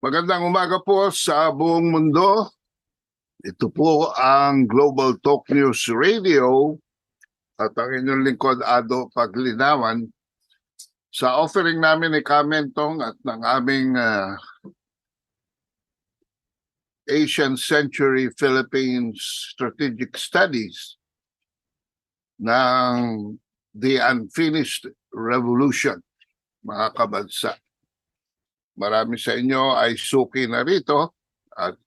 Magandang umaga po sa buong mundo. Ito po ang Global Talk News Radio at ang inyong lingkod Ado Paglinawan. Sa offering namin ni Kamentong at ng aming Asian Century Philippines Strategic Studies ng The Unfinished Revolution, mga kabansa. Marami sa inyo ay suki na rito at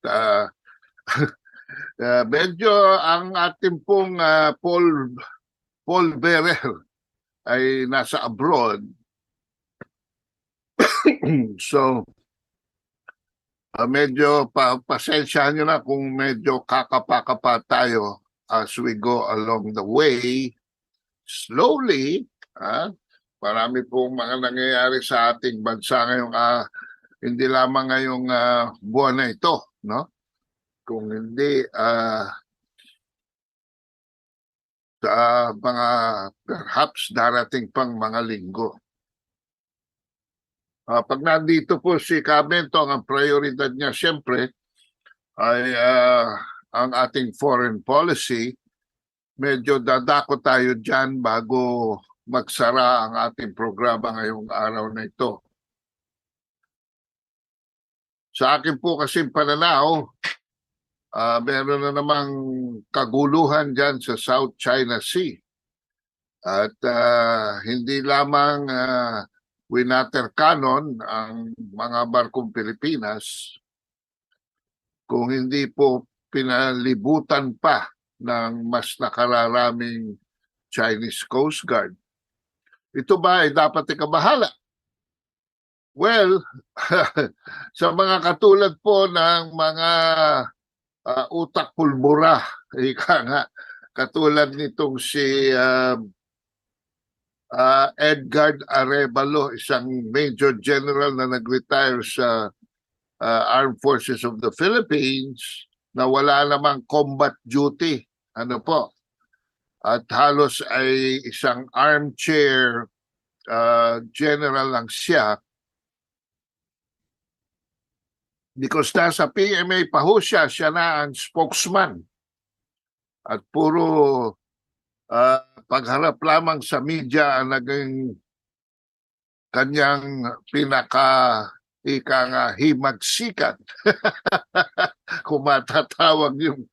medyo ang ating pong Paul Bearer ay nasa abroad. So, medyo pasensyahan nyo na kung medyo kakapa-kapa tayo as we go along the way. Slowly, marami pong mga nangyayari sa ating bansa ngayong hindi lamang ngayong buwan na ito, no? Kung hindi sa mga perhaps darating pang mga linggo. Pag nandito po si Kamento, ang prioridad niya siyempre ay ang ating foreign policy. Medyo dadako tayo dyan bago magsara ang ating programa ngayong araw na ito. Sa akin po kasing pananaw, meron na namang kaguluhan dyan sa South China Sea. At hindi lamang winater cannon ang mga barkong Pilipinas, kung hindi po pinalibutan pa ng mas nakararaming Chinese Coast Guard. Ito ba ay dapat ikabahala? Well, sa mga katulad po ng mga utak pulbura, ika nga, katulad nitong si Edgar Arevalo, isang Major General na nag-retire sa Armed Forces of the Philippines, na wala namang combat duty. Ano po? At halos ay isang armchair general lang siya. Because nasa PMA pa ho siya na ang spokesman. At puro pagharap lamang sa media ang naging kanyang himagsikat. Kung matatawag yung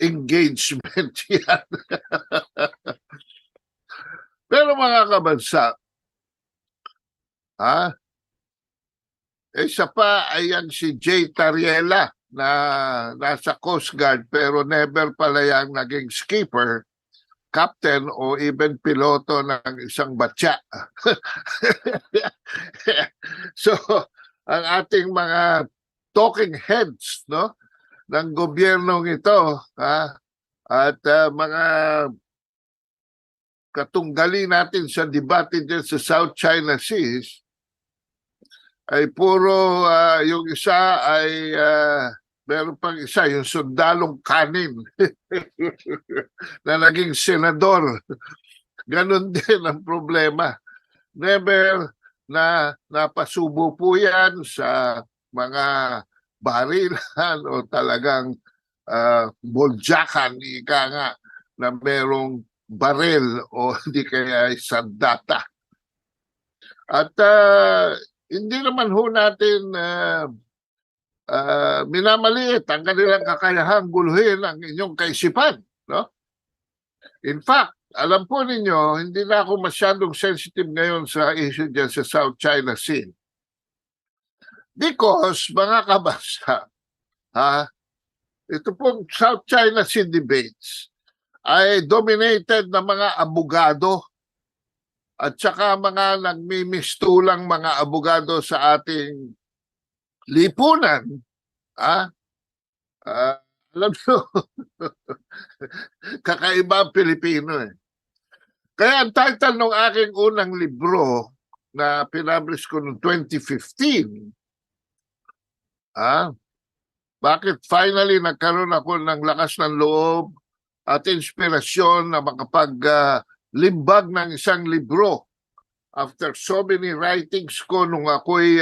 engagement yan. Pero mga kabansa, isa pa ay yan si J. Tariela na nasa Coast Guard pero never pala yang naging skipper, captain o even piloto ng isang batya. So, ang ating mga talking heads, no, ng gobyernong ito, at mga katunggali natin sa debate din sa South China Seas, ay puro yung isa ay meron pang isa, yung sundalong kanin na naging senador. Ganon din ang problema. Never na napasubo po yan sa mga barilan o talagang boljakan, ika nga, na merong baril o hindi kaya sandata. At hindi naman ho natin minamaliit ang kanilang kakayahang guluhin ang inyong kaisipan, no? In fact, alam po ninyo, hindi na ako masyadong sensitive ngayon sa issue dyan sa South China Sea. Because, mga kabasa, ito pong South China Sea debates ay dominated ng mga abogado at saka mga nagmimistulang mga abogado sa ating lipunan. Alam nyo, kakaiba ang Pilipino eh. Kaya ang title ng aking unang libro na pinablish ko noong 2015, bakit finally nagkaroon ako ng lakas ng loob at inspirasyon na makapag-limbag ng isang libro after so many writings ko nung ako'y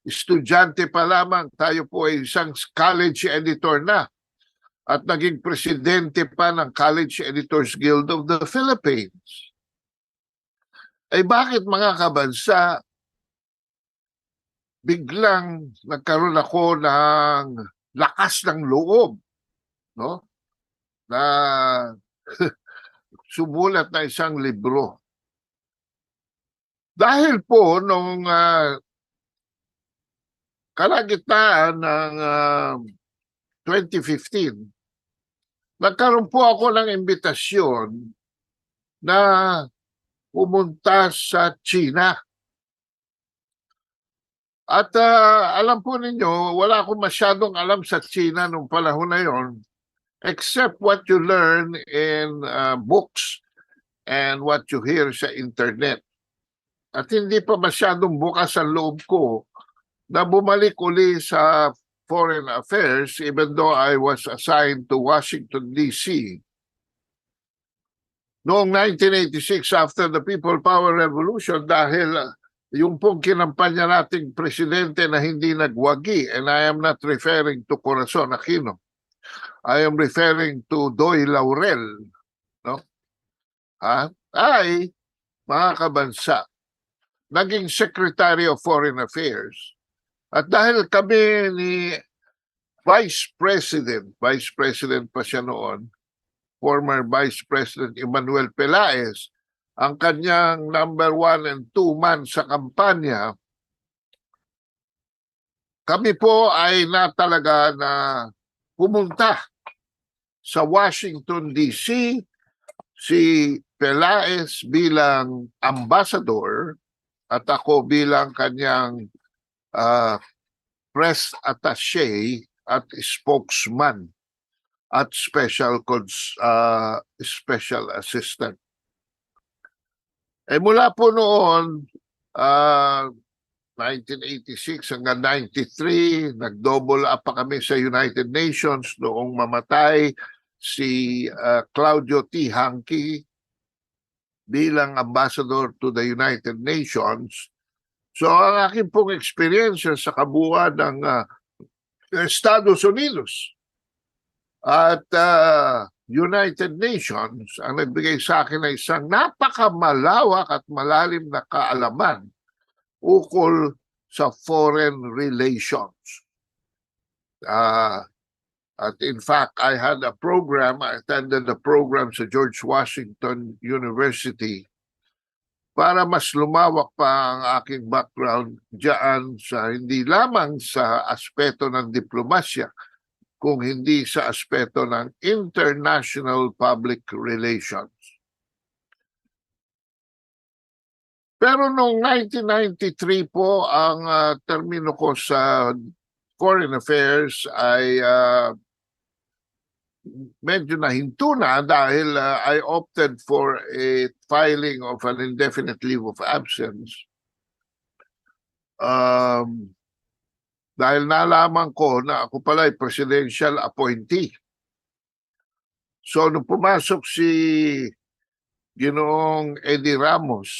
estudyante pa lamang, tayo po ay isang college editor na at naging presidente pa ng College Editors Guild of the Philippines. Ay bakit mga kabansa, biglang nagkaroon ako ng lakas ng loob, no? Na sumulat na isang libro. Dahil po nung kalagitnaan ng 2015, nagkaroon po ako ng imbitasyon na pumunta sa China. At alam po ninyo, wala akong masyadong alam sa China nung panahon na yon, except what you learn in books and what you hear sa internet. At hindi pa masyadong bukas ang loob ko na bumalik uli sa foreign affairs even though I was assigned to Washington, D.C. Noong 1986, after the People Power Revolution, dahil yung pong kinampanya nating presidente na hindi nagwagi, and I am not referring to Corazon Aquino, I am referring to Doy Laurel, no? Ay, mga kabansa, naging Secretary of Foreign Affairs. At dahil kami ni Vice President pa siya noon, former Vice President Emmanuel Pelaez, ang kanyang number 1 and 2 man sa kampanya, kami po ay natalaga na pumunta sa Washington, D.C. Si Pelaez bilang ambassador at ako bilang kanyang press attaché at spokesman at special assistant. Mula po noon, 1986 hanggang 93, nag-double up pa kami sa United Nations noong mamatay si Claudio T. Hanqui bilang ambassador to the United Nations. So ang aking pong experience sa kabuuan ng Estados Unidos at United Nations ang nagbigay sa akin ng isang napakamalawak at malalim na kaalaman ukol sa foreign relations. At in fact, I had a program, I attended a program sa George Washington University para mas lumawak pa ang aking background diyan sa hindi lamang sa aspeto ng diplomasya, kung hindi sa aspeto ng international public relations. Pero noong 1993 po, ang termino ko sa foreign affairs ay medyo nahinto na dahil I opted for a filing of an indefinite leave of absence. Dahil nalaman ko na ako pala ay presidential appointee. So, nung pumasok si Ginoong Eddie Ramos,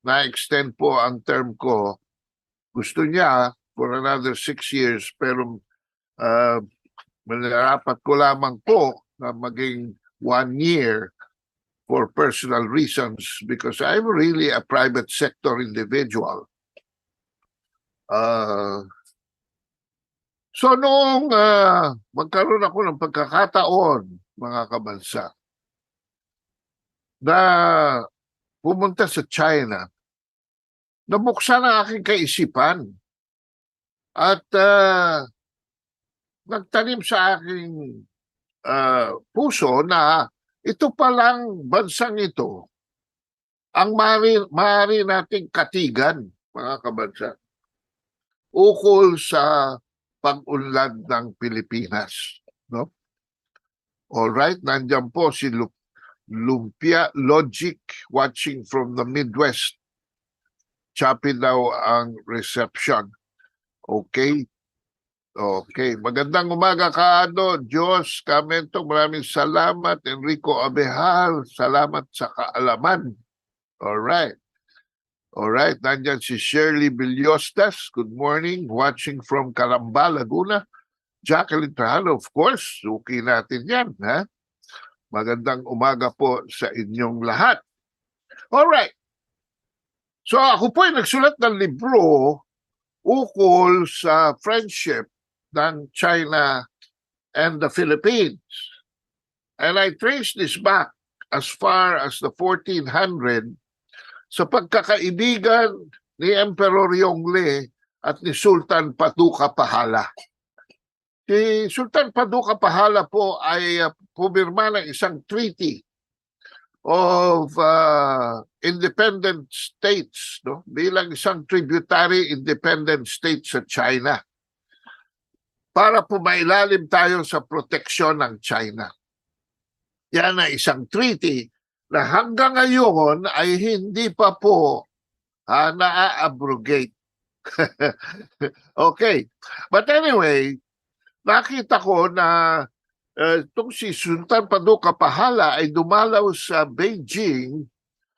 na-extend po ang term ko, gusto niya for another 6 years, pero malarapat ko lamang po na maging 1 year for personal reasons because I'm really a private sector individual. So noong magkaroon ako ng pagkakataon, mga kabansa, na pumunta sa China, nabuksan ang aking kaisipan at nagtanim sa aking puso na ito palang bansang ito ang maaari nating katigan, mga kabansa, ukol sa pag-unlad ng Pilipinas, no? All right, nandiyan po si Lumpia Logic watching from the Midwest. Choppy daw ang reception. Okay. Okay. Magandang umaga, Kaado. Diyos, Kamento, maraming salamat. Enrico Abehal, salamat sa kaalaman. All right. Alright, nandyan si Shirley Villostas. Good morning, watching from Calamba, Laguna. Jacqueline Trajano, of course, suki natin yan. Ha? Magandang umaga po sa inyong lahat. Alright, so ako po ay nagsulat ng libro ukol sa friendship ng China and the Philippines. And I trace this back as far as the 1400 sa pagkakaibigan ni Emperor Yongle at ni Sultan Paduka Pahala. Si Sultan Paduka Pahala po ay pumirma ng isang treaty of independent states, no? Bilang isang tributary independent state sa China para pumailalim tayo sa proteksyon ng China. Yan ay isang treaty na hanggang ngayon ay hindi pa po na-abrogate. Okay. But anyway, nakita ko na itong si Sultan Paduka Pahala ay dumalaw sa Beijing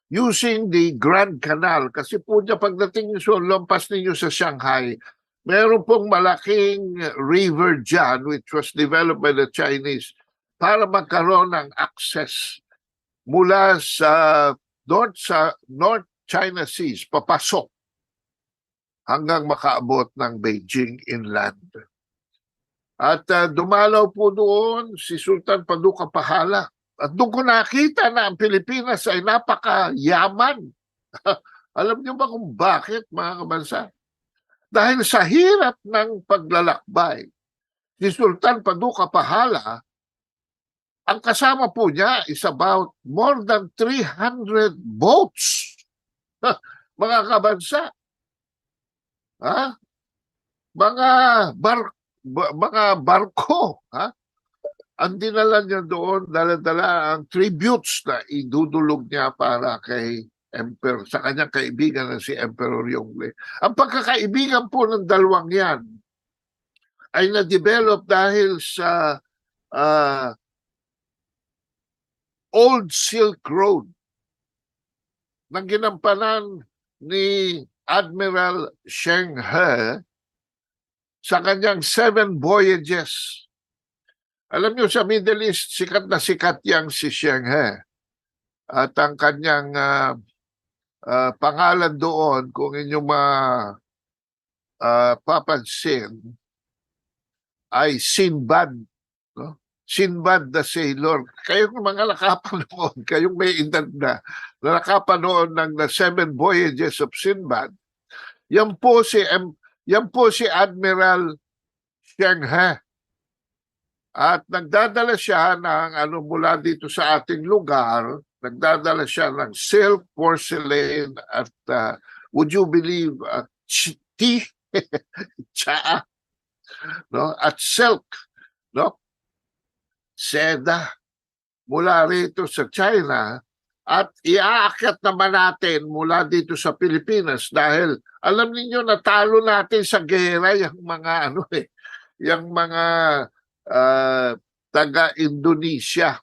using the Grand Canal. Kasi po niya pagdating so lampas ninyo sa Shanghai, meron pong malaking river dyan which was developed by the Chinese para magkaroon ng access mula sa North China Seas, papasok hanggang makaabot ng Beijing inland. At dumalaw po doon si Sultan Paduka Pahala. At doon ko nakita na ang Pilipinas ay napakayaman. Alam niyo ba kung bakit, mga kabansa? Dahil sa hirap ng paglalakbay, si Sultan Paduka Pahala, ang kasama po niya is about more than 300 boats. Mga kabansa. Ha? Mga barko. Ha? Ang dinala niya doon, dala-dala ang tributes na idudulog niya para kay Emperor, sa kanyang kaibigan na si Emperor Yongle. Ang pagkakaibigan po ng dalawang yan ay na-develop dahil sa Old Silk Road ng ginampanan ni Admiral Zheng He sa kanyang 7 voyages. Alam niyo sa Middle East, sikat na sikat yang si Zheng He. At ang kanyang pangalan doon, kung inyong papansin, ay Sinbad. No? Sinbad the Sailor. Kayong mga nakapanood, kayong may edad na nakapanood ng The 7 Voyages of Sinbad, yan po si Admiral Zheng He. At nagdadala siya ng mula dito sa ating lugar, nagdadala siya ng silk, porcelain, at would you believe, tea, tsaa, no? At silk, no? Seda mula rito sa China at iaakyat naman natin mula dito sa Pilipinas dahil alam niyo natalo natin sa gera yung mga yung mga taga-Indonesia.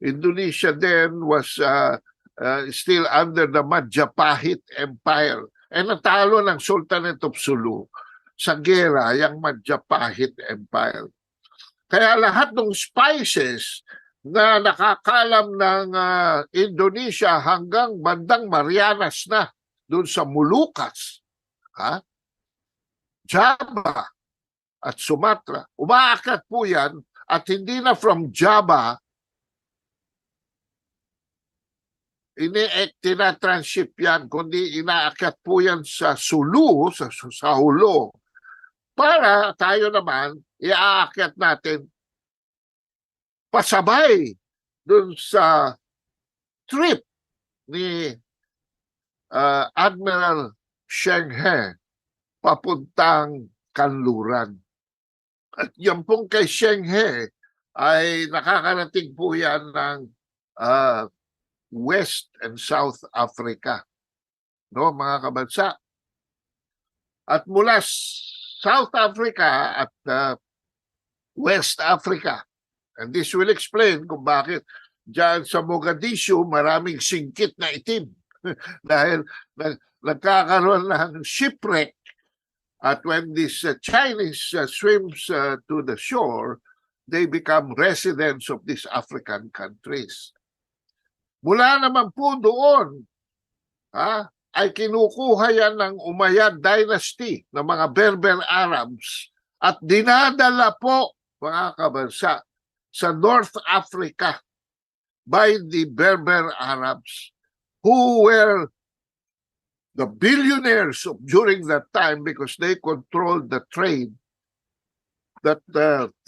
Indonesia then was still under the Majapahit Empire. Natalo ng Sultanate of Sulu sa gera yung Majapahit Empire. Kaya lahat ng spices na nakakalam ng Indonesia hanggang bandang Marianas na, doon sa Molucas, Java at Sumatra, umaakyat po yan at hindi na from Java, tinatransship yan, kundi inaakyat po yan sa Sulu, sa Hulo, para tayo naman iaakyat natin pasabay dun sa trip ni Admiral Zheng He papuntang Kanluran. At yan pong kay Zheng He ay nakakarating po yan ng West and South Africa. No, mga kabansa. At mula South Africa at West Africa. And this will explain kung bakit dyan sa Mogadishu maraming singkit na itim. Dahil nagkakaroon ng shipwreck at when this Chinese swims to the shore, they become residents of these African countries. Mula naman po doon, ay kinukuha yan ng Umayyad Dynasty ng mga Berber Arabs at dinadala po, mga kabansa, sa North Africa by the Berber Arabs who were the billionaires of during that time because they controlled the trade that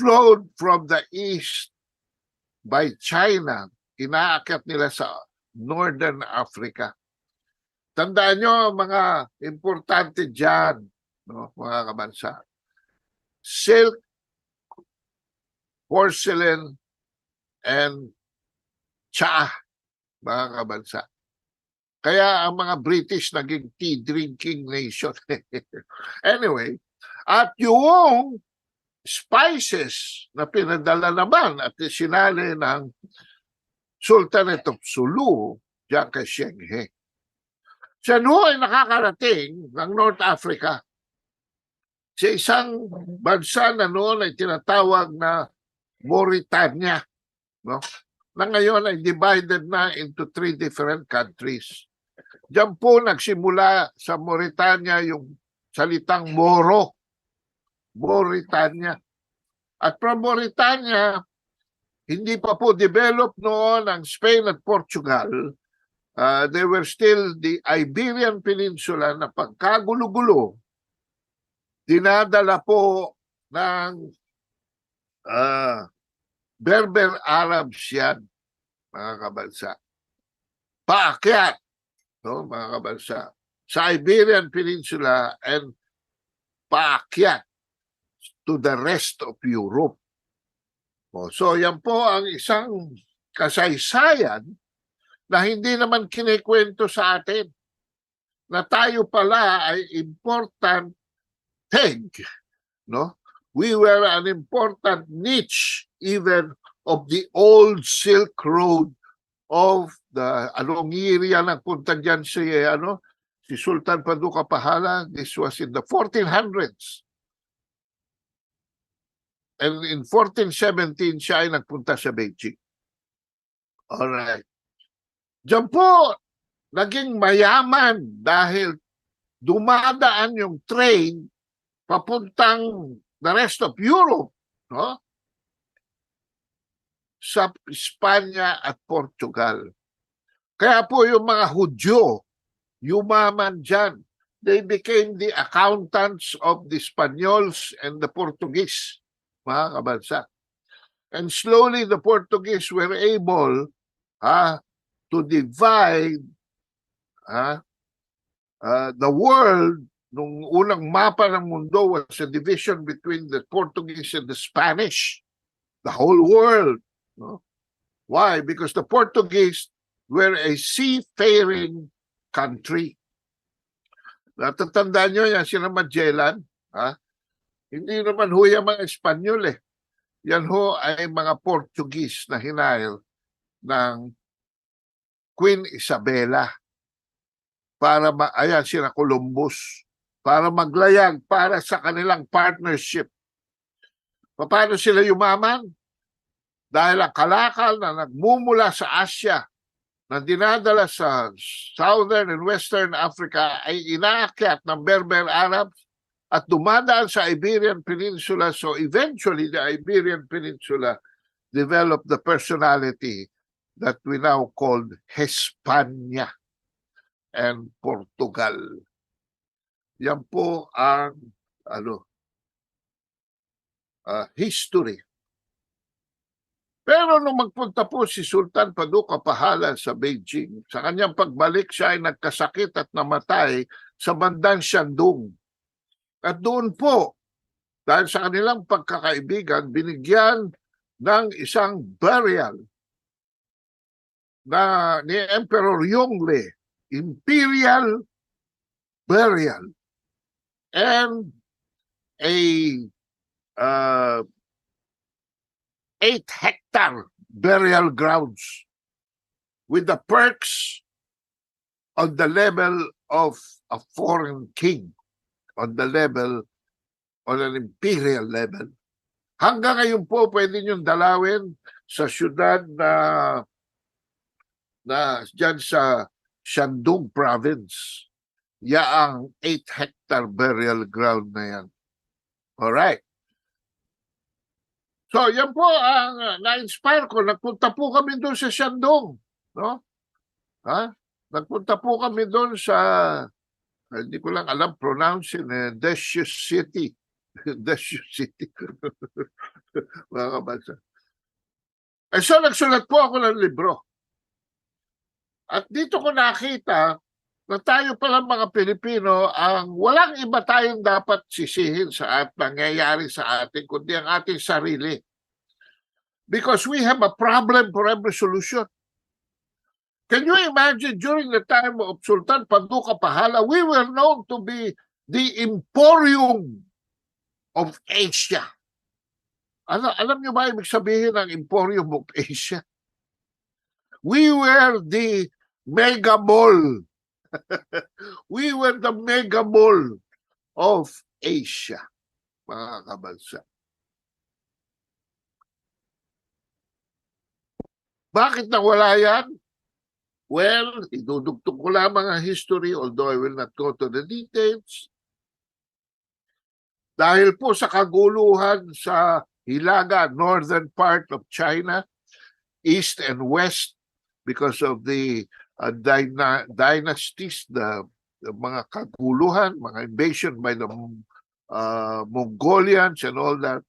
flowed from the east by China. Inaakyat nila sa Northern Africa. Tandaan nyo mga importante dyan, no, mga kabansa. Silk, porcelain, and cha, mga kabansa. Kaya ang mga British naging tea-drinking nation. Anyway, at yung spices na pinadala naman at sinali ng Sultanate of Sulu, diyan kay Shenghe. Siya ay nakakarating ng North Africa sa isang bansa na noon ay tinatawag na Mauritania, no? Na ngayon ay divided na into 3 different countries. Diyan po nagsimula sa Mauritania yung salitang Moro, Mauritania. At from Mauritania, hindi pa po developed noon ang Spain at Portugal. They were still the Iberian Peninsula na pagkagulo-gulo, dinadala po ng Berber Arabs yan, mga kabansa. Paakyat, no, mga kabansa, sa Iberian Peninsula and paakyat to the rest of Europe. So yan po ang isang kasaysayan na hindi naman kinikwento sa atin na tayo pala ay important peg, no? We were an important niche even of the old Silk Road of the anong area nagpunta diyan si Sultan Paduka Pahala. This was in the 1400s. And in 1417 siya ay nagpunta sa Beijing. All right. Diyan po, naging mayaman dahil dumadaan yung train papuntang the rest of Europe, no? Sa Espanya at Portugal. Kaya po yung mga Hudyo, yumaman dyan. They became the accountants of the Spanyols and the Portuguese, mga kabansa. And slowly the Portuguese were able to divide the world. Nung unang mapa ng mundo was a division between the Portuguese and the Spanish. The whole world. No? Why? Because the Portuguese were a seafaring country. Natatandaan nyo yan, sila Magellan. Hindi naman ho yung mga Espanyol eh. Yan ho ay mga Portuguese na hinail ng Queen Isabella para ayan sila Columbus para maglayag para sa kanilang partnership. Paano sila yumaman? Dahil ang kalakal na nagmumula sa Asia na dinadala sa Southern and Western Africa ay inaakyat ng Berber Arabs at dumadaan sa Iberian Peninsula. So eventually the Iberian Peninsula developed the personality that we now called Hispania and Portugal. Yan po ang history. Pero nung magpunta po si Sultan Paduka Pahala sa Beijing, sa kanyang pagbalik siya ay nagkasakit at namatay sa bandang Shandong. At doon po, dahil sa kanilang pagkakaibigan, binigyan ng isang burial na ni Emperor Yongle, imperial burial, and a 8-hectare burial grounds with the perks on the level of a foreign king, on the level, on an imperial level. Hanggang ngayon po, pwede niyong dalawin sa syudad na dyan sa Shandong province. Yaang 8-hectare burial ground na yan. Alright. So, yan po ang na-inspire ko. Nagpunta po kami doon sa Shandong. No? Ha? Nagpunta po kami doon sa, hindi ko lang alam pronouncing, Deschutes City. Deschutes City. Mga kabansa. So, nagsulat po ako ng libro. At dito ko nakita na tayo palang mga Pilipino, ang walang iba tayong dapat sisihin sa nangyayari sa atin, kundi ang ating sarili. Because we have a problem for every solution. Can you imagine during the time of Sultan Paduka Pahala, we were known to be the emporium of Asia. Alam niyo ba ibig sabihin ng emporium of Asia? We were the mega mall. We were the mega mall of Asia, mga kabansa. Bakit nawala yan? Well, idudugtong ko lamang ang history, although I will not go to the details. Dahil po sa kaguluhan sa Hilaga, northern part of China, east and west, because of the dynasties, the mga kaguluhan, mga invasion by the Mongolians and all that,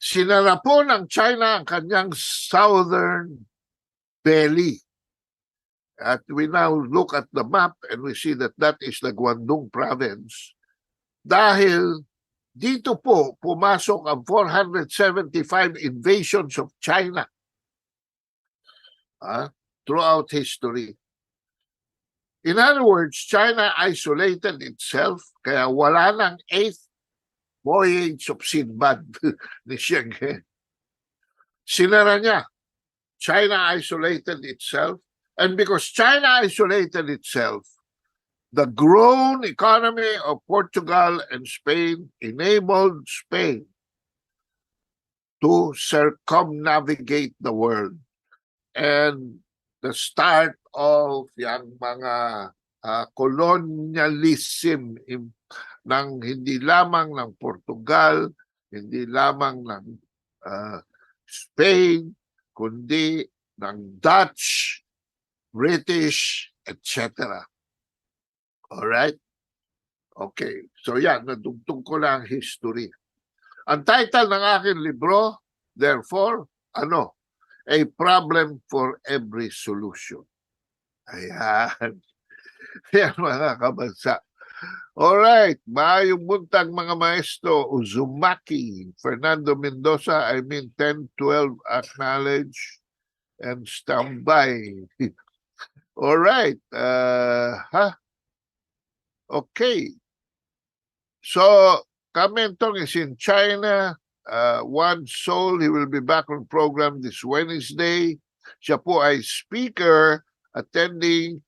sinara po ng China ang kanyang southern belly. At we now look at the map and we see that that is the Guangdong province. Dahil dito po pumasok ang 475 invasions of China throughout history. In other words, China isolated itself, kaya wala ng 8th voyage of Sinbad ni Shenghe. Sinara niya. China isolated itself, and because China isolated itself, the grown economy of Portugal and Spain enabled Spain to circumnavigate the world. And the start of yung mga colonialism ng hindi lamang ng Portugal, hindi lamang ng Spain, kundi ng Dutch, British, etc. Alright? Okay. So yan, nadugtong ko lang history. Ang title ng aking libro, therefore, A Problem for Every Solution. Ayan. Yan mga kabansa. Alright, maayong buntag mga maestro. Uzumaki, Fernando Mendoza, 10-12, acknowledge and stand by. Alright, okay. So, Kamentong is in China. One Soul, he will be back on program this Wednesday. Siya po ay speaker attending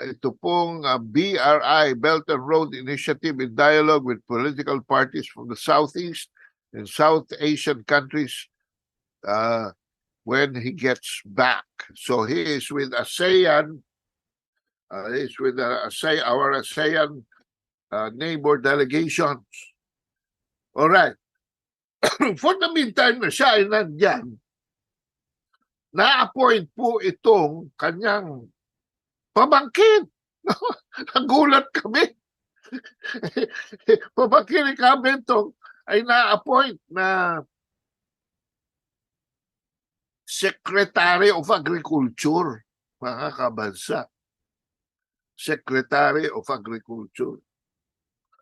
ito pong BRI, Belt and Road Initiative, in dialogue with political parties from the Southeast and South Asian countries when he gets back. So he is with ASEAN, he's with our ASEAN neighbor delegations. All right. For the meantime na siya ay nandyan, na-appoint po itong kanyang pamangkin. Nagulat kami. Pamangkin ni Kamentong ay na-appoint na Secretary of Agriculture, mga kabansa. Secretary of Agriculture.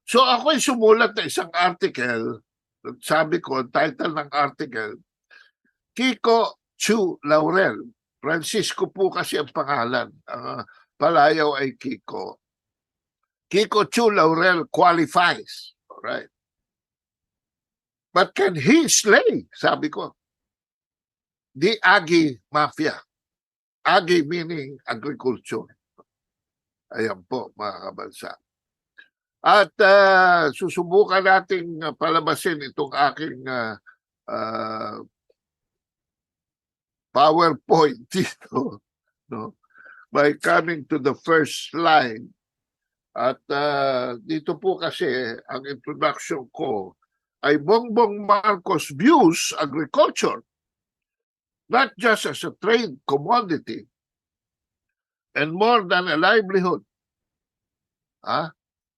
So ako'y sumulat na isang article. Sabi ko, ang title ng article, Kiko Chu Laurel. Francisco po kasi ang pangalan. Palayaw ay Kiko. Kiko Chu Laurel qualifies. Alright. But can he slay? Sabi ko. The Agi Mafia. Agi meaning agriculture. Ayan po, mga kabansa. At susubukan nating palabasin itong aking PowerPoint dito, no? By coming to the first slide. At dito po kasi ang introduction ko ay Bongbong Marcos views agriculture not just as a trade commodity and more than a livelihood.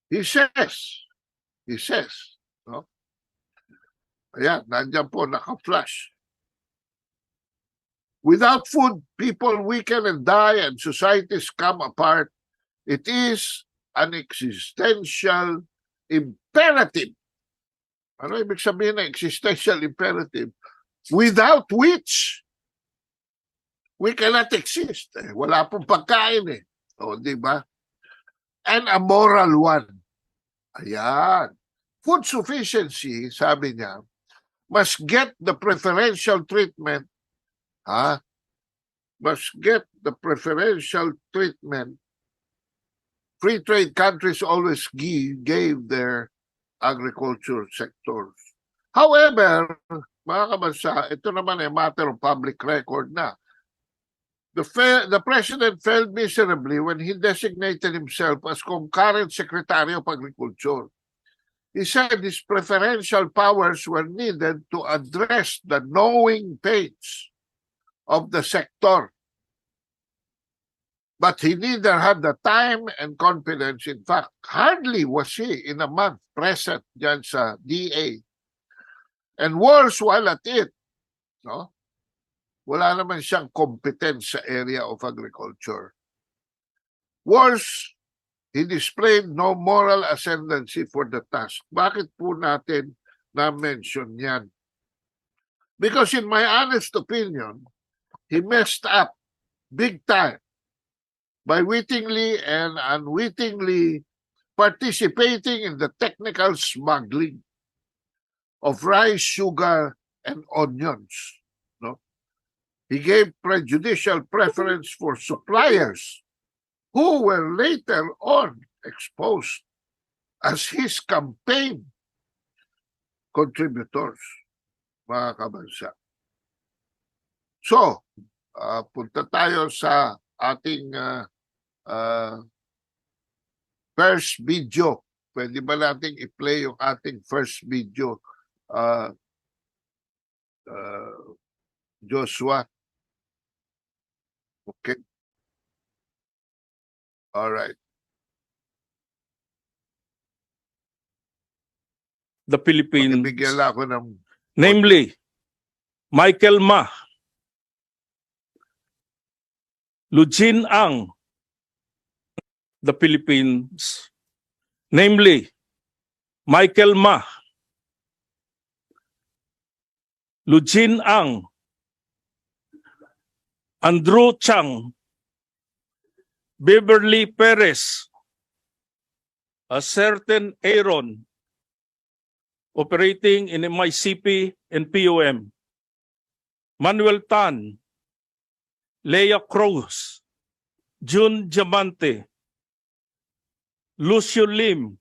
He says, no? Ayan, nandiyan po, naka-flash. Without food, people weaken and die and societies come apart. It is an existential imperative. Ano ibig sabihin ng existential imperative? Without which we cannot exist. Wala pong pagkain eh. O, di ba? And a moral one. Ayan. Food sufficiency, sabi niya, must get the preferential treatment. Must get the preferential treatment free trade countries always gave their agriculture sectors. However, mga kabansa, ito naman ay matter of public record na. The president failed miserably when he designated himself as concurrent Secretary of Agriculture. He said his preferential powers were needed to address the gnawing pains of the sector. But he neither had the time and confidence. In fact, hardly was he in a month present dyan sa DA. And worse, while at it, no? Wala naman siyang competence sa area of agriculture. Worse, he displayed no moral ascendancy for the task. Bakit po natin na-mention yan? Because in my honest opinion, he messed up big time by wittingly and unwittingly participating in the technical smuggling of rice, sugar, and onions. No? He gave prejudicial preference for suppliers who were later on exposed as his campaign contributors, mga kabansa. So, punta tayo sa ating first video. Pwede ba nating i-play yung ating first video, Joshua? Okay. All right. The Philippines, Bigyan lang ako ng namely Michael Ma, Lujin Ang, the Philippines, namely Michael Ma, Lujin Ang, Andrew Chang, Beverly Perez, a certain Aaron, operating in MICP and POM, Manuel Tan, Leah Cruz, June Diamante, Lucio Lim,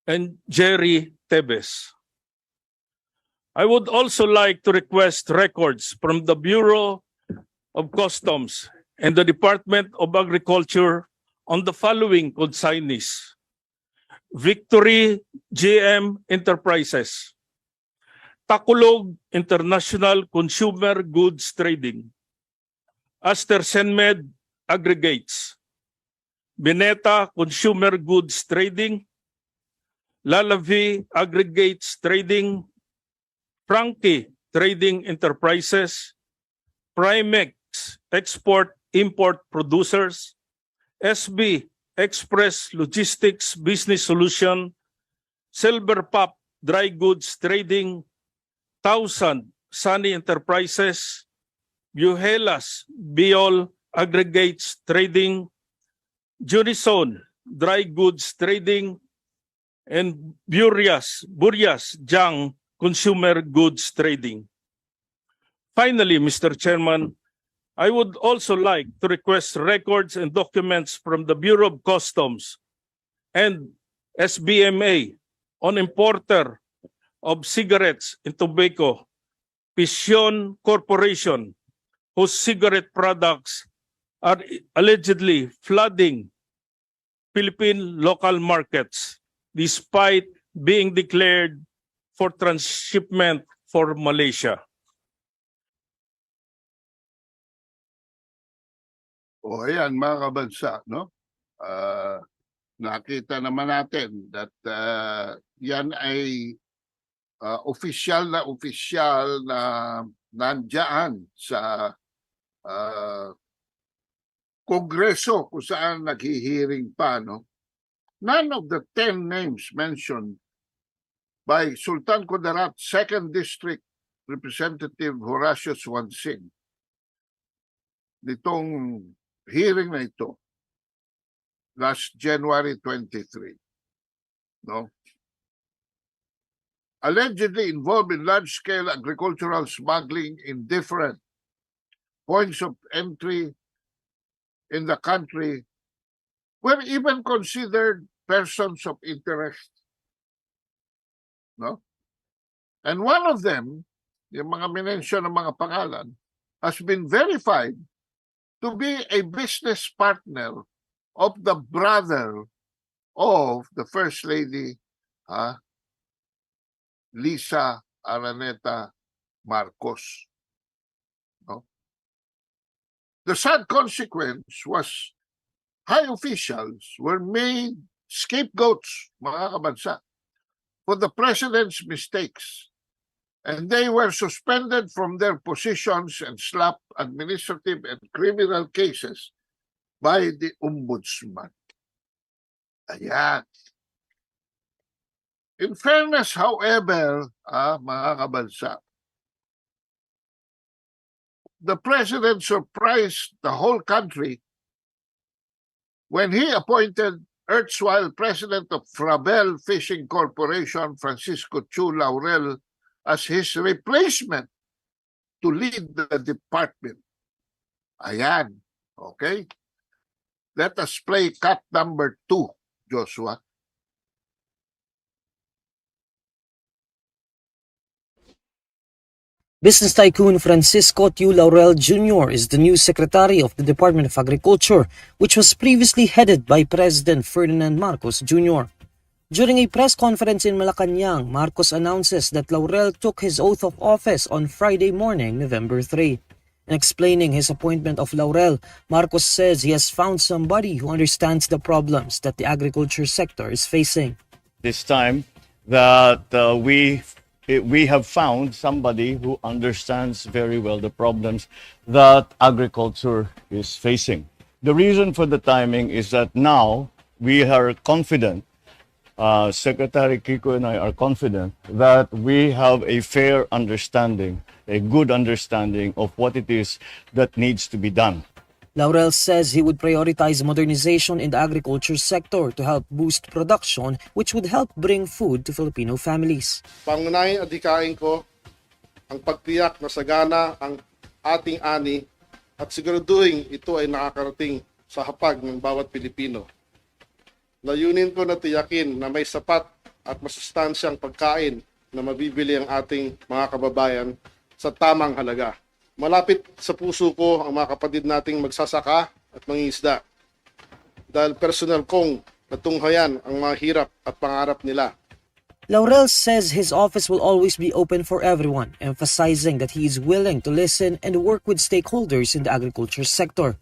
and Jerry Tebes. I would also like to request records from the Bureau of Customs and the Department of Agriculture on the following consignees: Victory GM Enterprises, Takulog International Consumer Goods Trading, Aster Senmed Aggregates, Bineta Consumer Goods Trading, Lalavi Aggregates Trading, Frankie Trading Enterprises, Primex Export-Import Producers, SB Express Logistics Business Solution, Silver Pop Dry Goods Trading, 1000 Sunny Enterprises, Buhelas Biol Aggregates Trading, Junison Dry Goods Trading, and Burias Jang Consumer Goods Trading. Finally, Mr. Chairman, I would also like to request records and documents from the Bureau of Customs and SBMA on importer of cigarettes and tobacco, Piscion Corporation, whose cigarette products are allegedly flooding Philippine local markets despite being declared for transshipment for Malaysia. O ayan mga kabansa, no? Nakita naman natin that yan ay opisyal na nandyan sa Kongreso kung saan naghihiring pa, no? None of the 10 names mentioned by Sultan Kudarat 2nd District Representative Horacio Swansing nitong hearing na ito last January 23, no? Allegedly involved in large-scale agricultural smuggling in different points of entry in the country were even considered persons of interest, no? And one of them, yung mga minensyon ng mga pangalan, has been verified to be a business partner of the brother of the First Lady, Lisa Araneta Marcos. No? The sad consequence was high officials were made scapegoats, mga kabansa, for the president's mistakes. And they were suspended from their positions and slapped administrative and criminal cases by the ombudsman. Ayan. In fairness, however, mga kabansa, the president surprised the whole country when he appointed erstwhile president of Frabel Fishing Corporation, Francisco Chu Laurel, as his replacement to lead the department. Ayan. Okay? Let us play cut number 2, Joshua. Business tycoon Francisco Tiu Laurel Jr. is the new Secretary of the Department of Agriculture, which was previously headed by President Ferdinand Marcos Jr. During a press conference in Malacanang, Marcos announces that Laurel took his oath of office on Friday morning, November 3. In explaining his appointment of Laurel, Marcos says he has found somebody who understands the problems that the agriculture sector is facing. This time that we have found somebody who understands very well the problems that agriculture is facing. The reason for the timing is that now we are confident, Secretary Kiko and I are confident that we have a fair understanding, a good understanding of what it is that needs to be done. Laurel says he would prioritize modernization in the agriculture sector to help boost production, which would help bring food to Filipino families. Pangunahing adhikain ko ang pagtiyak na sagana ang ating ani at siguraduhin ito ay nakakarating sa hapag ng bawat Pilipino. Layunin ko na tiyakin na may sapat at masustansyang pagkain na mabibili ang ating mga kababayan sa tamang halaga. Malapit sa puso ko ang mga kapatid nating magsasaka at mangingisda dahil personal kong natunghayan ang mga hirap at pangarap nila. Laurel says his office will always be open for everyone, emphasizing that he is willing to listen and work with stakeholders in the agriculture sector.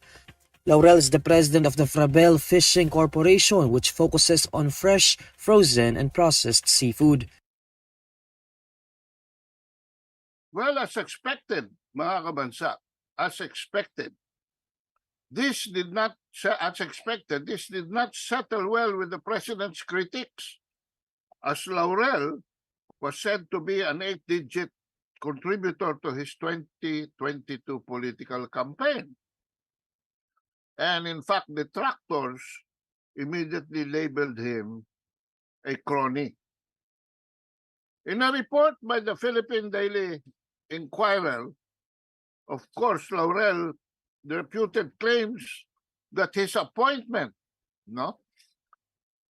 Laurel is the president of the Frabel Fishing Corporation, which focuses on fresh, frozen, and processed seafood. Well, as expected, mga kabansa, as expected, this did not settle well with the president's critics, as Laurel was said to be an 8-digit contributor to his 2022 political campaign. And in fact, detractors immediately labeled him a crony. In a report by the Philippine Daily Inquirer, of course, Laurel the reputed claims that his appointment, no,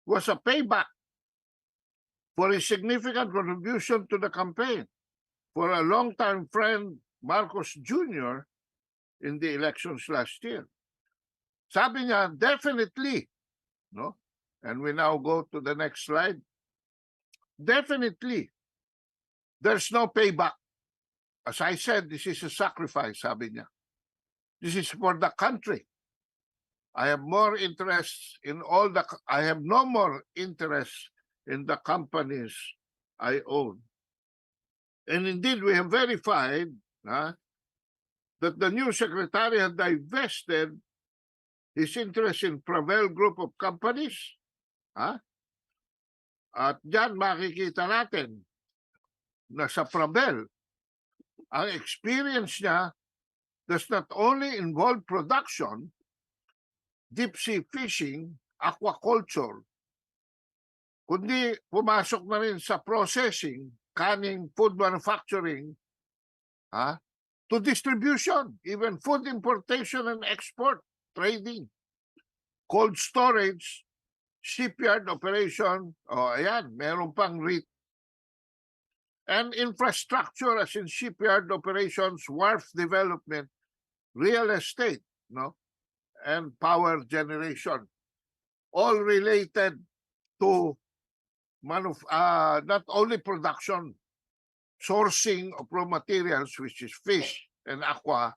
was a payback for his significant contribution to the campaign for a longtime friend, Marcos Jr., in the elections last year. Sabi niya, definitely, no? And we now go to the next slide. Definitely, there's no payback. As I said, this is a sacrifice, sabi niya. This is for the country. I have more interest in I have no more interest in the companies I own. And indeed, we have verified that the new secretary had divested his interest in Pravel Group of Companies. At dyan makikita natin na sa Pravel, ang experience niya does not only involve production, deep sea fishing, aquaculture, kundi pumasok na rin sa processing, canning, food manufacturing, to distribution, even food importation and export, trading, cold storage, shipyard operation, ayan, meron pang and infrastructure as in shipyard operations, wharf development, real estate, no, and power generation, all related to not only production, sourcing of raw materials, which is fish and aqua,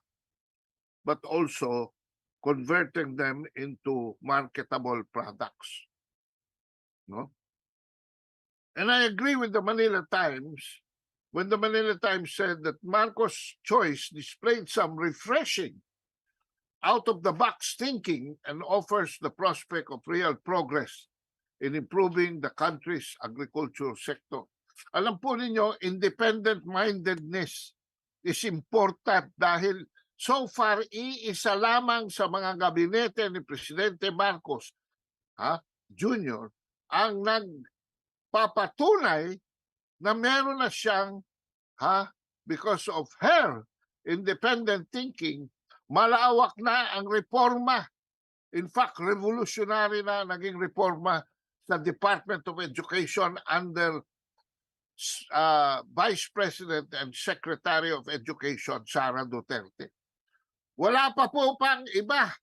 but also converting them into marketable products. No? And I agree with the Manila Times when the Manila Times said that Marcos' choice displayed some refreshing, out-of-the-box thinking and offers the prospect of real progress in improving the country's agriculture sector. Alam po ninyo, independent-mindedness is important dahil so far, iisa lamang sa mga gabinete ni Presidente Marcos Jr. ang nagpapatunay na meron na siyang, because of her independent thinking, malawak na ang reforma. In fact, revolutionary na naging reforma sa Department of Education under Vice President and Secretary of Education, Sara Duterte. Wala pa po pang iba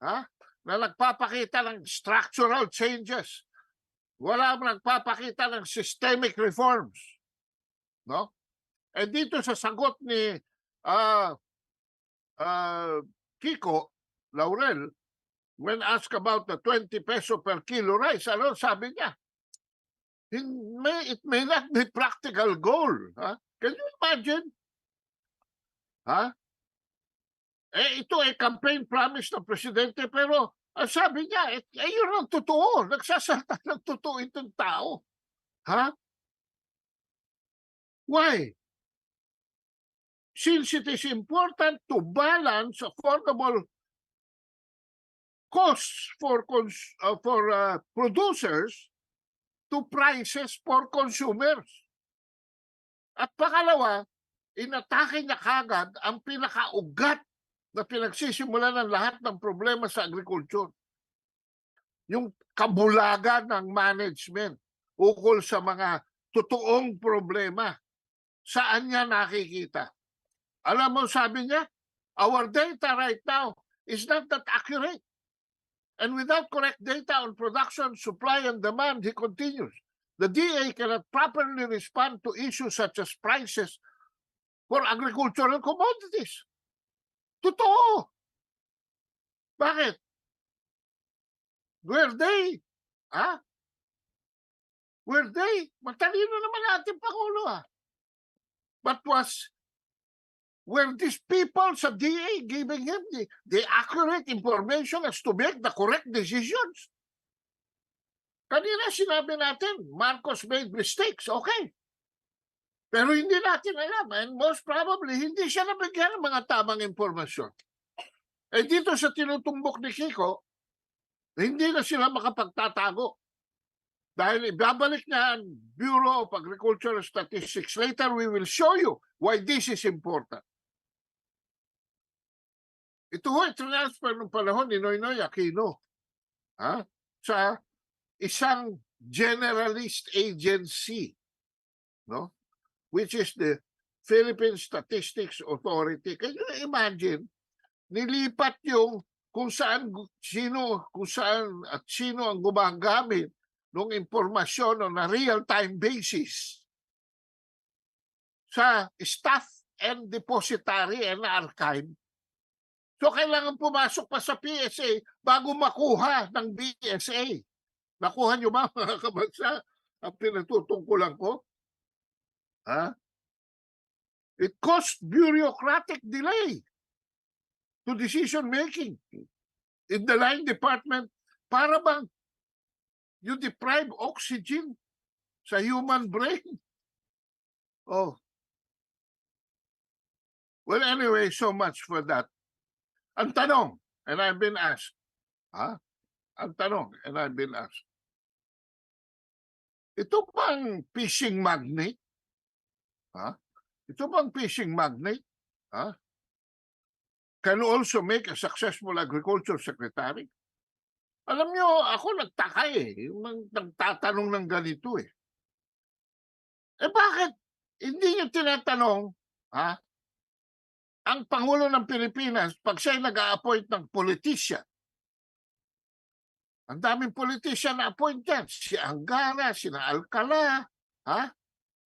na nagpapakita ng structural changes. Wala pa nagpapakita ng systemic reforms. No? And dito sa sagot ni Kiko Laurel, when asked about the 20 peso per kilo rice, ano sabi niya? It may not be practical goal. Can you imagine? Ito ay campaign promise ng presidente, pero sabi niya, yun ang totoo. Nagsasalta ng totoo itong tao. Why? Since it is important to balance affordable costs for producers to prices for consumers. At pangalawa, inatake niya kagad ang pinakaugat na pinagsisimulan ng lahat ng problema sa agriculture. Yung kabulagan ng management ukol sa mga totoong problema. Saan niya nakikita? Alam mo, sabi niya, our data right now is not that accurate. And without correct data on production, supply, and demand, he continues, the DA cannot properly respond to issues such as prices for agricultural commodities. Totoo. Bakit? Were they? Were they? Matalino naman ating Pangulo. But were these people sa DA giving him the accurate information as to make the correct decisions? Kanina sinabi natin, Marcos made mistakes, okay. Pero hindi natin alam, and most probably, hindi siya nabigyan ng mga tamang impormasyon. Dito sa tinutumbok ni Kiko, hindi na sila makapagtatago. Dahil ibabalik niya ang Bureau of Agricultural Statistics. Later, we will show you why this is important. Ito ho, transfer ng panahon ni Noynoy Aquino sa isang generalist agency, no? Which is the Philippine Statistics Authority. Can you imagine? Nilipat yung kung saan at sino ang gumagamit ng impormasyon on a real-time basis sa staff and depository and archive. So, kailangan pumasok pa sa PSA bago makuha ng BSA. Nakuha nyo ba, mga kabansa, ang pinatutungkulan ko? It caused bureaucratic delay to decision-making in the line department. Para bang you deprive oxygen sa human brain? Oh. Well, anyway, so much for that. Ang tanong, and I've been asked, ang tanong, and I've been asked, ito bang fishing magnate? Ito bang fishing magnate? Can also make a successful agriculture secretary? Alam nyo, ako nagtaka yung nagtatanong ng ganito bakit hindi nyo tinatanong, ang Pangulo ng Pilipinas, pag siya'y nag-a-appoint ng politician, ang daming politician na appoint yan, si Angara, si Alcala,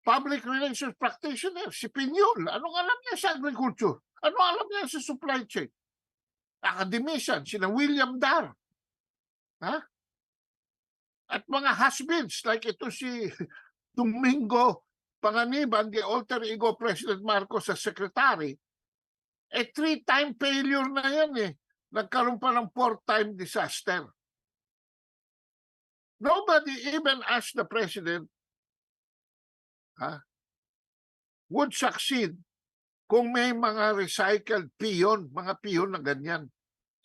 public relations practitioner, si Pinyol, anong alam niya sa agriculture? Anong alam niya sa supply chain? Academician, sina William Dar, at mga has-beens, like ito si Domingo Panganiban, the alter ego President Marcos sa secretary, 3-time failure na yan Nagkaroon pa ng 4-time disaster. Nobody even asked the president would succeed kung may mga recycled piyon, mga piyon na ganyan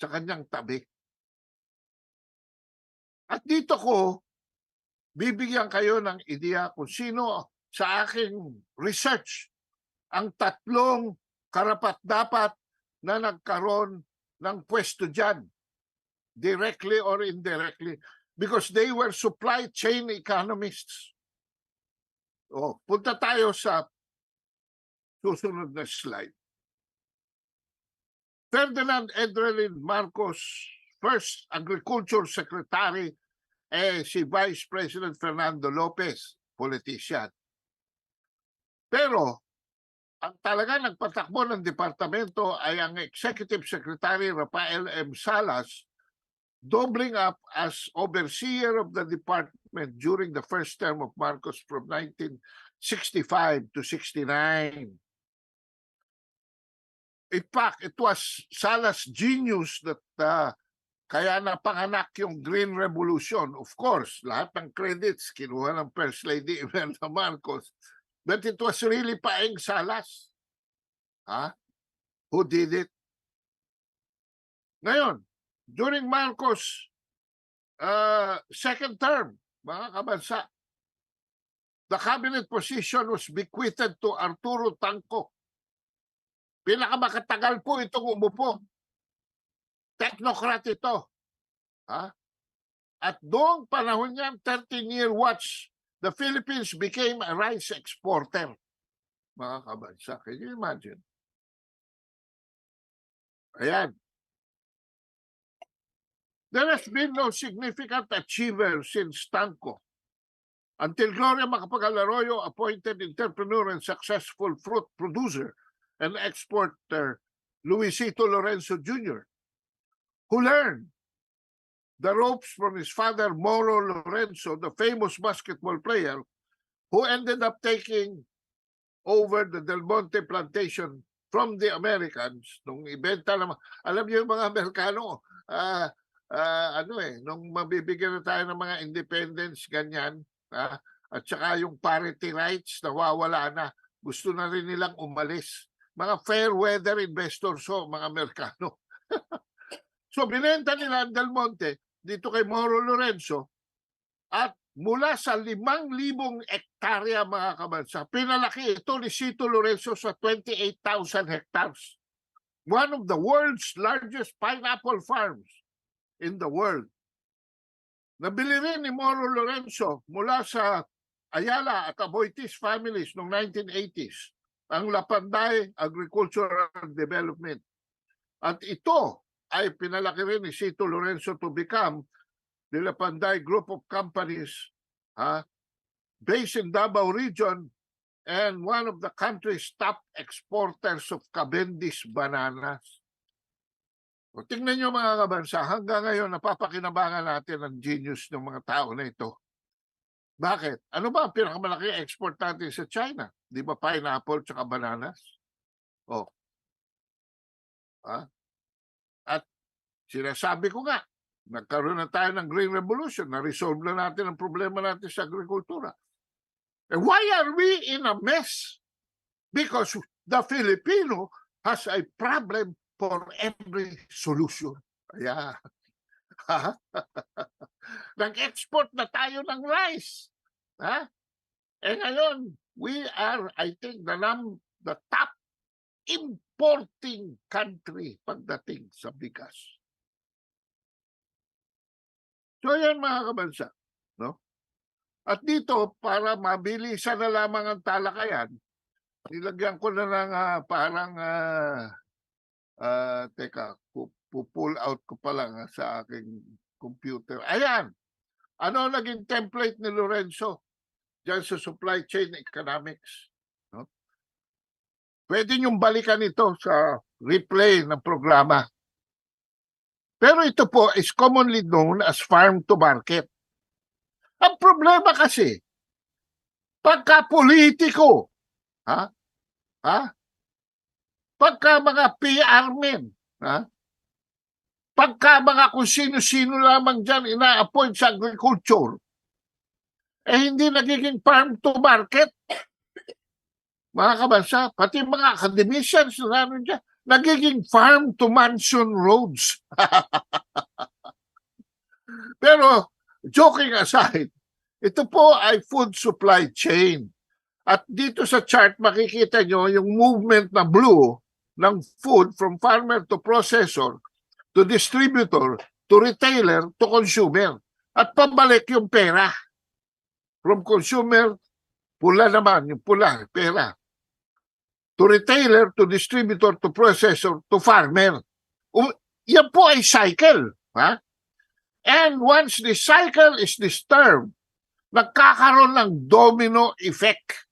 sa kanyang tabi. At dito ko, bibigyan kayo ng ideya kung sino sa aking research ang 3 karapat-dapat na nagkaroon ng pwesto dyan, directly or indirectly, because they were supply chain economists. Punta tayo sa susunod na slide. Ferdinand Edrelin Marcos, first Agriculture Secretary, si Vice President Fernando Lopez, politician. Pero, ang talaga nagpatakbo ng departamento ay ang Executive Secretary Rafael M. Salas, doubling up as overseer of the department during the first term of Marcos from 1965 to 69. In fact, it was Salas' genius that kaya napanganak yung Green Revolution. Of course, lahat ng credits kinuha ng First Lady Imelda Marcos. But it was really Paeng Salas who did it. Ngayon, during Marcos' second term, mga kabansa, the cabinet position was bequeathed to Arturo Tangco. Pinakamakatagal po itong umupo. Technocrat ito. At doong panahon niya, 13-year watch, the Philippines became a rice exporter. Mga kabansa, can you imagine? Ayan. There has been no significant achiever since Tangco until Gloria Macapagal-Arroyo appointed entrepreneur and successful fruit producer and exporter Luisito Lorenzo Jr., who learned the ropes from his father Moro Lorenzo, the famous basketball player, who ended up taking over the Del Monte plantation from the Americans nung ibenta naman. Alam niyo yung mga Amerikano, nung mabibigyan na tayo ng mga independence, ganyan, at saka yung parity rights, nawawala na. Gusto na rin nilang umalis. Mga fair weather investors, mga Amerikano. So, binenta nila ang Del Monte dito kay Moro Lorenzo at mula sa 5,000 hektarya, mga kabansa, pinalaki ito ni Sito Lorenzo sa 28,000 hectares. one of the world's largest pineapple farms in the world. Nabili rin ni Moro Lorenzo mula sa Ayala at Aboitiz families noong 1980s ang Lapanday Agricultural Development. At ito ay pinalaki rin ni Sito Lorenzo to become the Lapanday Group of Companies based in Davao region and one of the country's top exporters of Cavendish bananas. O, tingnan nyo mga kabansa, hanggang ngayon napapakinabangan natin ang genius ng mga tao na ito. Bakit? Ano ba ang pinakamalaki export natin sa China? Di ba pineapple tsaka bananas? O. At sinasabi ko nga, nagkaroon na tayo ng Green Revolution, na-resolve na natin ang problema natin sa agrikultura. And why are we in a mess? Because the Filipino has a problem for every solution. Kaya, nag-export na tayo ng rice. Eh ngayon, we are, I think, the top importing country pagdating sa bigas. So yan mga kabansa, no? At dito, para mabilisan na lamang ang talakayan, nilagyan ko na lang teka, pull out ko pa lang sa aking computer. Ayan, ano naging template ni Lorenzo dyan sa supply chain economics? No? Pwede niyong balikan ito sa replay ng programa. Pero ito po is commonly known as farm to market. Ang problema kasi, pagka politiko, pagka mga PR men, pagka mga kung sino-sino lamang dyan ina-appoint sa agriculture, eh hindi nagiging farm to market. Mga kabansa, pati mga academicians na namin dyan, nagiging farm to mansion roads. Pero, joking aside, ito po ay food supply chain. At dito sa chart, makikita nyo yung movement na blue ng food from farmer to processor, to distributor, to retailer, to consumer. At pabalik yung pera. From consumer, pula naman, yung pula, pera. To retailer, to distributor, to processor, to farmer. Yan po ay cycle. And once the cycle is disturbed, nagkakaroon ng domino effect,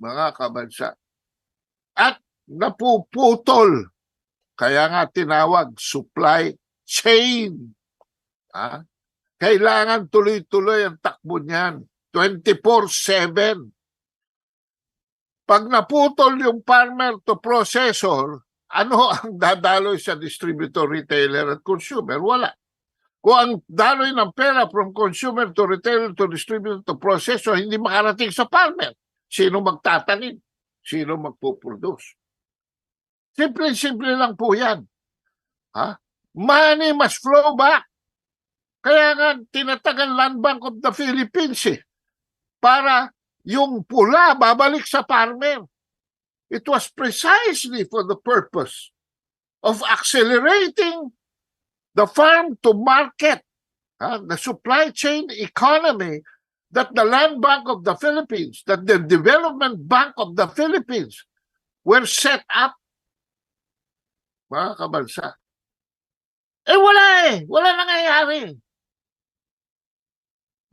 mga kabansa. At napuputol. Kaya nga tinawag supply chain. Kailangan tuloy-tuloy ang takbo niyan. 24/7. Pag naputol yung farmer to processor, ano ang dadaloy sa distributor, retailer at consumer? Wala. Kung ang daloy ng pera from consumer to retailer to distributor to processor, hindi makarating sa farmer. Sino magtatanim? Sino magpuproduce? Simple-simple lang po yan. Money must flow back. Kaya nga tinatagan Land Bank of the Philippines para yung pula babalik sa farmer. It was precisely for the purpose of accelerating the farm to market, the supply chain economy that the Land Bank of the Philippines, that the Development Bank of the Philippines were set up. Mga kabansa. Wala nangyayari.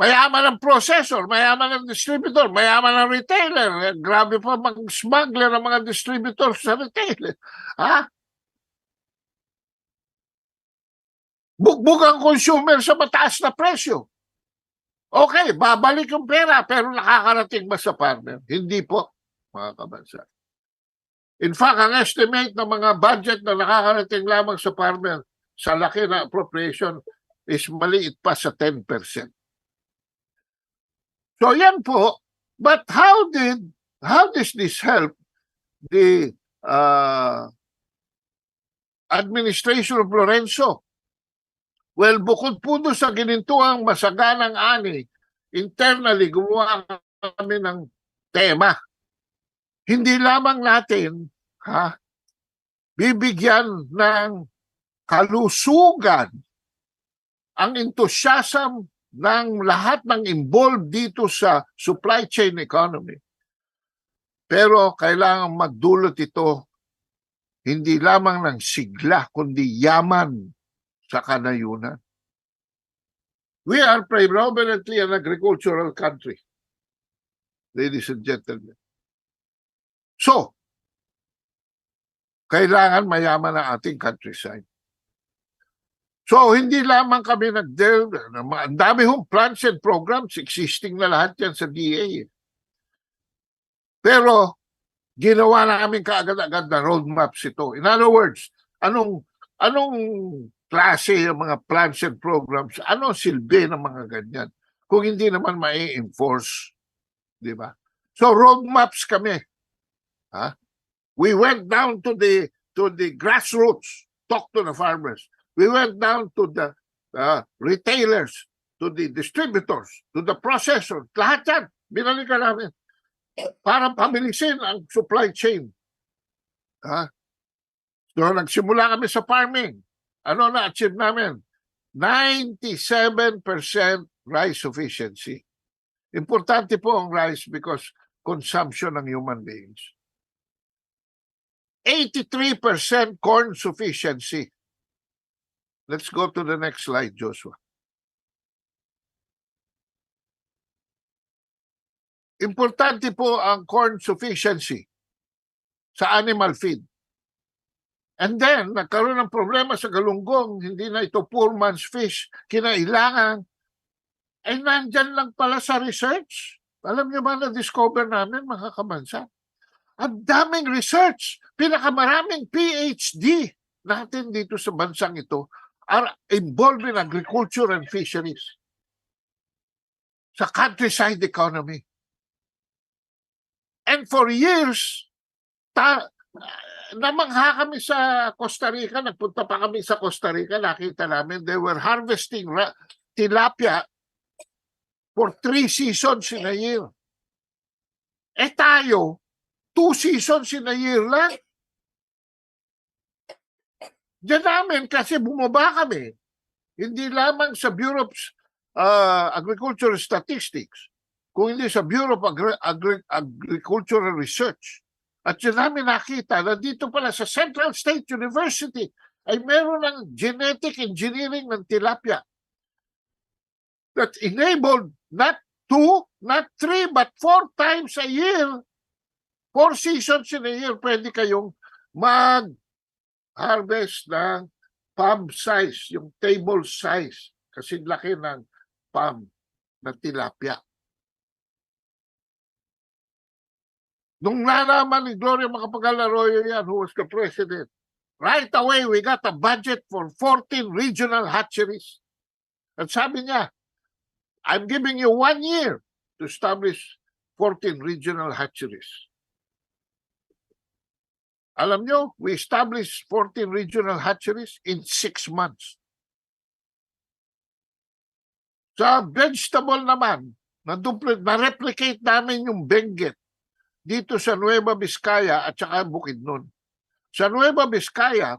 Mayaman ang processor, mayaman ang distributor, mayaman ang retailer. Grabe pa mag-smuggler ang mga distributors sa retailer. Bugbog ang consumer sa mataas na presyo. Okay, babalik yung pera, pero nakakarating ba sa farmer? Hindi po, mga kabansa. In fact, ang estimate ng mga budget na nakakarating lamang sa farmer sa laki na appropriation is maliit pa sa 10%. So yan po, but how does this help the administration of Lorenzo? Well, bukod po doon sa ginintuang masaganang ani, internally gumawa kami ng tema. Hindi lamang natin bibigyan ng kalusugan ang enthusiasm ng lahat ng involved dito sa supply chain economy. Pero kailangan magdulot ito hindi lamang ng sigla, kundi yaman sa kanayunan. We are predominantly an agricultural country, ladies and gentlemen. So, kailangan mayaman ang ating countryside. So, hindi lamang kami nag-delve. Ang dami hong plans and programs, existing na lahat yan sa DA. Pero, ginawa namin kaagad-agad na roadmaps ito. In other words, anong klase yung mga plans and programs, ano silbi ng mga ganyan? Kung hindi naman mai-enforce, di ba? So roadmaps kami. Ha? We went down to the grassroots, talk to the farmers. We went down to the retailers, to the distributors, to the processors. Lahat yan, binalikan namin para pabilisin ang supply chain. Ha? So nagsimula kami sa farming. Ano na-achieve namin? 97% rice sufficiency. Importante po ang rice because consumption ng human beings. 83% corn sufficiency. Let's go to the next slide, Joshua. Importante po ang corn sufficiency sa animal feed. And then, nagkaroon ng problema sa galunggong, hindi na ito poor man's fish, kinailangan, ay nandyan lang pala sa research. Alam niyo ba na-discover namin, mga kabansa? Ang daming research, pinakamaraming PhD natin dito sa bansang ito are involved in agriculture and fisheries sa countryside economy. And for years, namangha kami sa Costa Rica, nagpunta pa kami sa Costa Rica, nakita namin, they were harvesting tilapia for 3 seasons in a year. Eh tayo, 2 seasons in a year lang. Diyan namin kasi bumaba kami. Hindi lamang sa Bureau of Agricultural Statistics, kung hindi sa Bureau of Agricultural Research. At yun namin nakita na dito pala sa Central State University ay meron ng genetic engineering ng tilapia that enabled not 2, not 3, but 4 times a year, 4 seasons in a year, pwede kayong mag-harvest ng palm size, yung table size, kasi laki ng palm na tilapia. Nung nalaman ni Gloria Macapagal-Arroyo yan, who was the president, right away, we got a budget for 14 regional hatcheries. At sabi niya, I'm giving you 1 year to establish 14 regional hatcheries. Alam nyo, we established 14 regional hatcheries in 6 months. Sa vegetable naman, na-replicate namin yung Benguet dito sa Nueva Vizcaya at saka Bukidnon. Sa Nueva Vizcaya,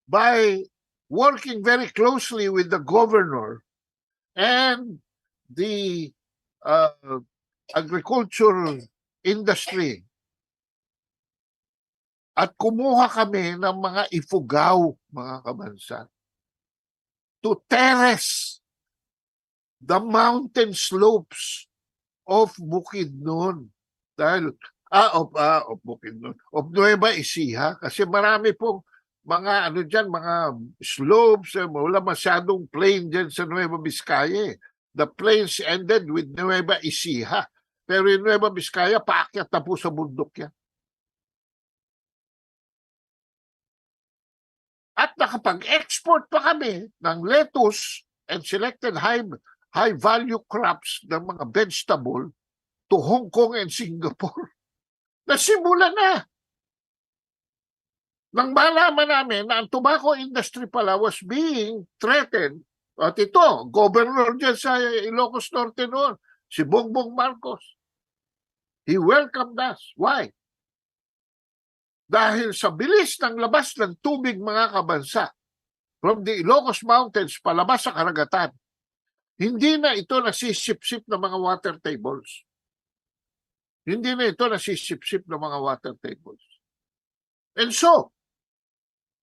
by working very closely with the governor and the agricultural industry, at kumuha kami ng mga ifugaw, mga kabansa, to terrace the mountain slopes of Bukidnon. Dahil, of Bukidnon, of Nueva Ecija, kasi marami pong mga, mga slopes, wala masyadong plain dyan sa Nueva Vizcaya. The plains ended with Nueva Ecija. Pero yung Nueva Vizcaya, paakyat na po sa bundok yan. At nakapag-export pa kami ng lettuce and selected high-value crops ng mga vegetable to Hong Kong and Singapore. Nasimula na. Nang malaman namin na ang tobacco industry pala was being threatened, at ito, governor dyan sa Ilocos Norte noon, si Bongbong Marcos, he welcomed us. Why? dahil sa bilis ng labas ng tubig, mga kabansa, from the Ilocos Mountains palabas sa karagatan, hindi na ito nasisipsip ng mga water tables. Hindi na ito nasisipsip ng mga water tables. And so,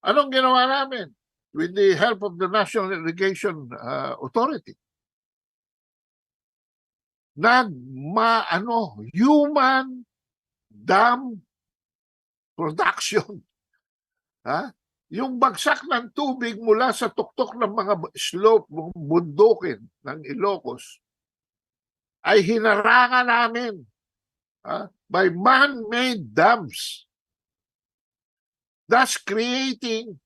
anong ginawa namin? With the help of the National Irrigation Authority, human dam production. Ha? Yung bagsak ng tubig mula sa tuktok ng mga slope, bundukin ng Ilocos, ay hinarangan namin by man-made dams, thus creating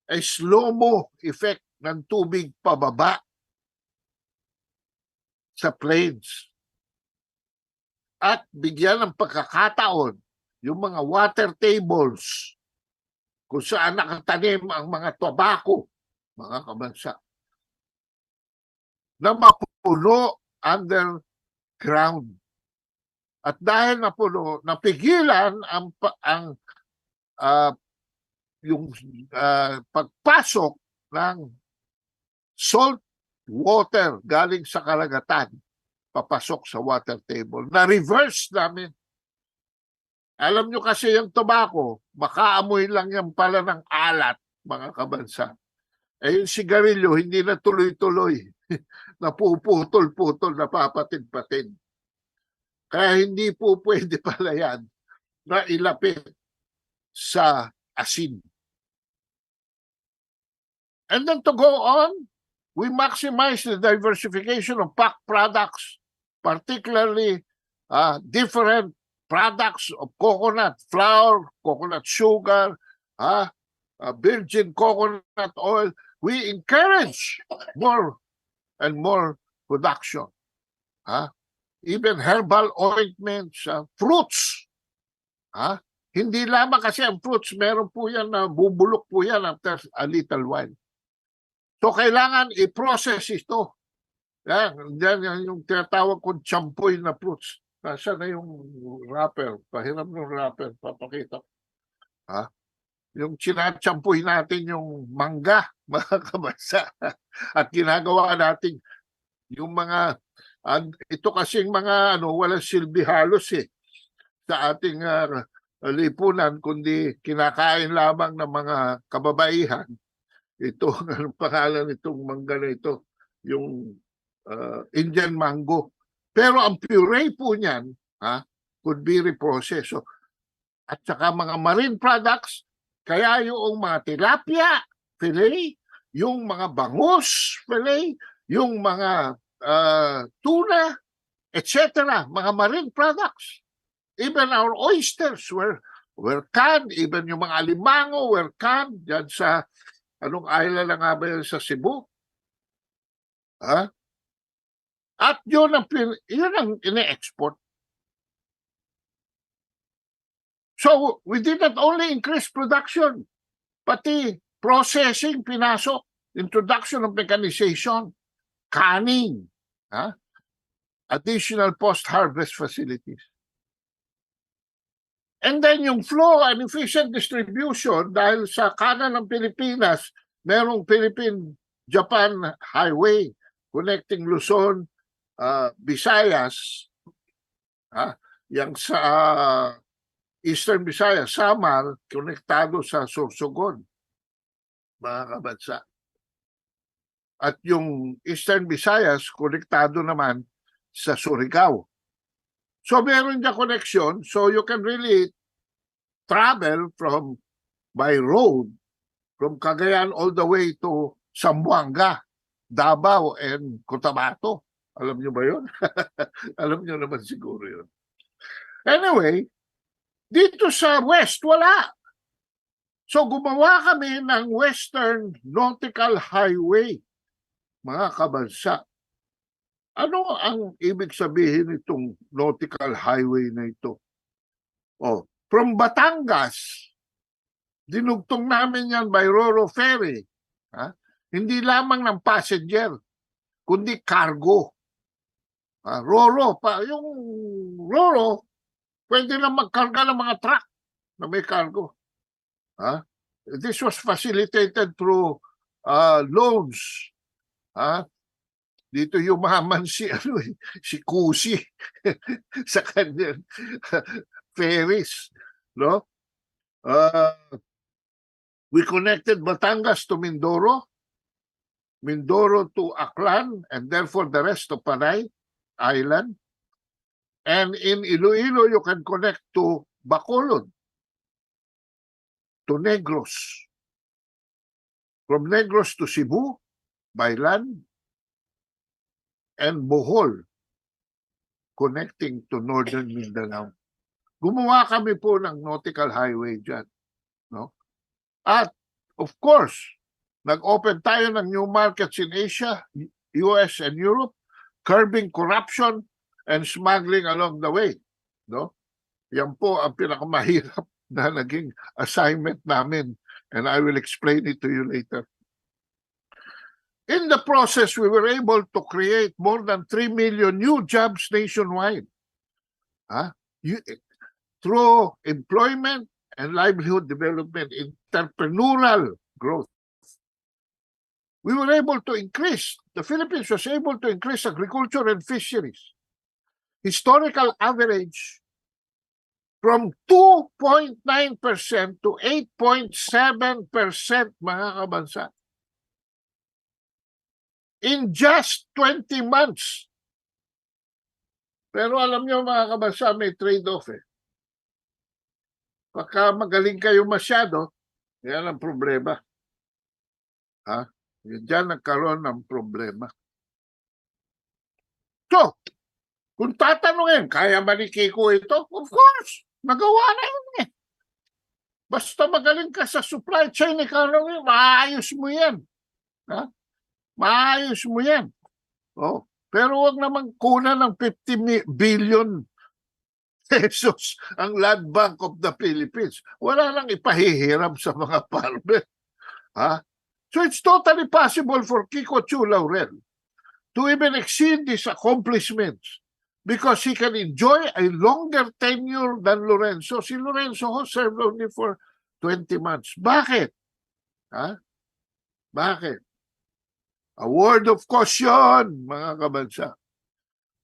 a slow-mo effect ng tubig pababa sa plains. At bigyan ng pagkakataon yung mga water tables kung saan nakatanim ang mga tobacco, mga kabansa, na mapuno underground. At dahil napuno, napigilan yung pagpasok ng salt water galing sa karagatan papasok sa water table. Na-reverse namin. Alam nyo kasi yung tobacco, makaamoy lang yan pala ng alat, mga kabansa. Eh yung sigarilyo, hindi na tuloy-tuloy. Napuputol-putol, napapatid-patid. Kaya hindi po pwede pala yan na ilapit sa asin. And then to go on, we maximize the diversification of packed products, particularly different products of coconut flour, coconut sugar, virgin coconut oil. We encourage more and more production. Even herbal ointments, fruits. Hindi lamang kasi ang fruits, meron po yan na bubulok po yan after a little while. So, kailangan i-process ito. Yan yung tinatawag kong champoy na fruits. Nasaan na yung wrapper? Pahiram ng wrapper, papakita. Yung sinachampoy natin yung mangga, mga kabansa. At ginagawa natin yung mga, ito kasing mga walang silbi halos sa ating lipunan, kundi kinakain lamang ng mga kababaihan. Ito, anong pangalan itong mangga na ito? Yung Indian mango. Pero ang puree po niyan, could be reprocessed. So, at saka mga marine products, kaya yung mga tilapia, fillet, yung mga bangus, fillet, yung mga tuna, etc. Mga marine products. Even our oysters were canned. Even yung mga alimango were canned. Yan sa anong island na nga ba yan sa Cebu? At yun ang ine-export. So, we did not only increase production, pati processing, pinasok, introduction of mechanization, canning, additional post-harvest facilities. And then yung flow and efficient distribution, dahil sa kanan ng Pilipinas, merong Philippine-Japan Highway connecting Luzon, Visayas, yang sa Eastern Visayas, Samar, konektado sa Sorsogon, mga kabansa. At yung Eastern Visayas, konektado naman sa Surigao. So meron niya connection, so you can really travel by road from Cagayan all the way to Zamboanga, Davao, and Cotabato. Alam niyo ba yun? Alam niyo naman siguro yun. Anyway, dito sa West, wala. So gumawa kami ng Western Nautical Highway, mga kabansa. Ano ang ibig sabihin itong nautical highway na ito? From Batangas, dinugtong namin yan by Roro Ferry. Hindi lamang ng passenger, kundi cargo. Roro, yung Roro, pwede na magkarga ng mga truck na may cargo. This was facilitated through loans. Dito yumaman si si Kusi sa kanyang ferries, no? We connected Batangas to Mindoro, Mindoro to Aklan, and therefore the rest of Panay Island. And in Iloilo, you can connect to Bacolod, to Negros. From Negros to Cebu, by land, and Bohol, connecting to Northern Mindanao. Gumawa kami po ng nautical highway dyan. No? At, of course, nag-open tayo ng new markets in Asia, US, and Europe, curbing corruption and smuggling along the way. No? Yan po ang pinakamahirap na naging assignment namin, and I will explain it to you later. In the process, we were able to create more than 3 million new jobs nationwide. Through employment and livelihood development, entrepreneurial growth. We were able to increase, the Philippines was able to increase agriculture and fisheries. Historical average from 2.9% to 8.7%, mga kabansa. In just 20 months. Pero alam nyo mga kabansa, may trade-off eh. Pagka magaling kayo masyado, yan ang problema. Diyan nagkaroon ng problema. So, kung tatanungin, kaya ba ni Kiko ito? Of course, nagawa na yun eh. Basta magaling ka sa supply chain economy, maayos mo yan. Maayos mo yan. Pero wag naman kunan ng 50 billion pesos ang Land Bank of the Philippines. Wala nang ipahihiram sa mga farmer. So it's totally possible for Kiko Chu Laurel to even exceed these accomplishments because he can enjoy a longer tenure than Lorenzo. Si Lorenzo served only for 20 months. Bakit? Bakit? A word of caution, mga kabansa.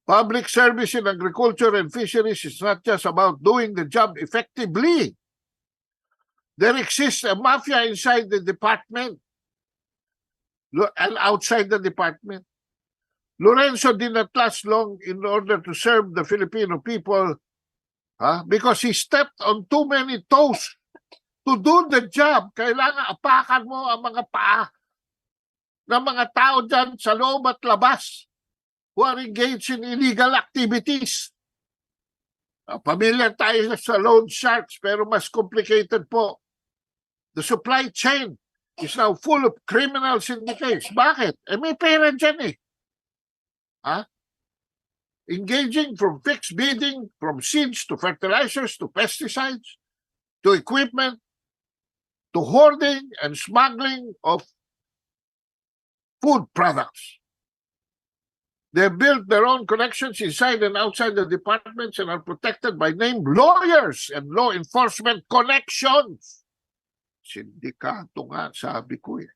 Public service in agriculture and fisheries is not just about doing the job effectively. There exists a mafia inside the department and outside the department. Lorenzo did not last long in order to serve the Filipino people because he stepped on too many toes. To do the job, kailangan apakan mo ang mga paa ng mga tao dyan sa loob at labas who are engaged in illegal activities. Pamilyar tayo sa loan sharks pero mas complicated po. The supply chain is now full of criminal syndicates. Bakit? May pera dyan eh. Engaging from fixed bidding, from seeds to fertilizers to pesticides, to equipment, to hoarding and smuggling of food products. They built their own connections inside and outside the departments and are protected by named lawyers and law enforcement connections. Sindikato nga, sabi ko eh.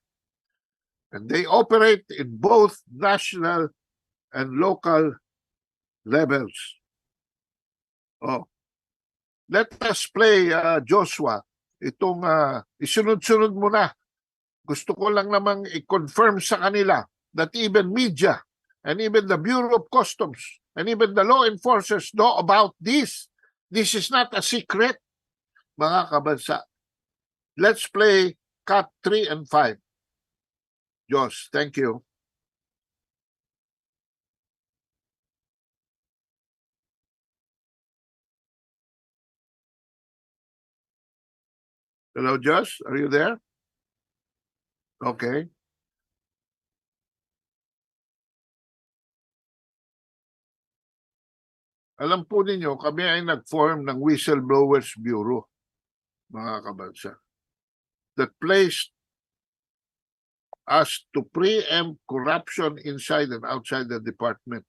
And they operate in both national and local levels. Let us play, Joshua. Itong isunod-sunod mo na. Gusto ko lang namang i-confirm sa kanila that even media and even the Bureau of Customs and even the law enforcers know about this. This is not a secret, mga kabansa. Let's play cut 3 and 5. Josh, thank you. Hello, Josh. Are you there? Okay. Alam po ninyo, kami ay nag-form ng Whistleblowers Bureau, mga kabansa, that placed us to preempt corruption inside and outside the department.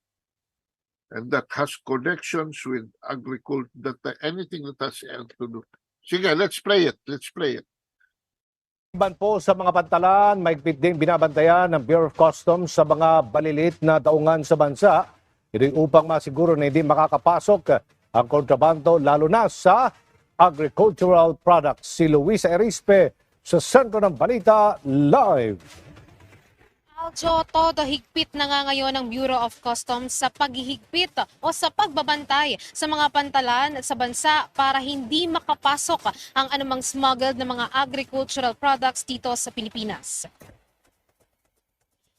And that has connections with agriculture, that anything that has to do. Sige, let's play it. Let's play it. Ban po sa mga pantalan, maigpit ding binabantayan ng Bureau of Customs sa mga balilit na daungan sa bansa. Ito upang masiguro na hindi makakapasok ang kontrabando lalo na sa agricultural products. Si Luisa Erispe sa sentro ng balita live. Aljo, todo higpit na nga ngayon ng Bureau of Customs sa paghihigpit o sa pagbabantay sa mga pantalan sa bansa para hindi makapasok ang anumang smuggled na mga agricultural products dito sa Pilipinas.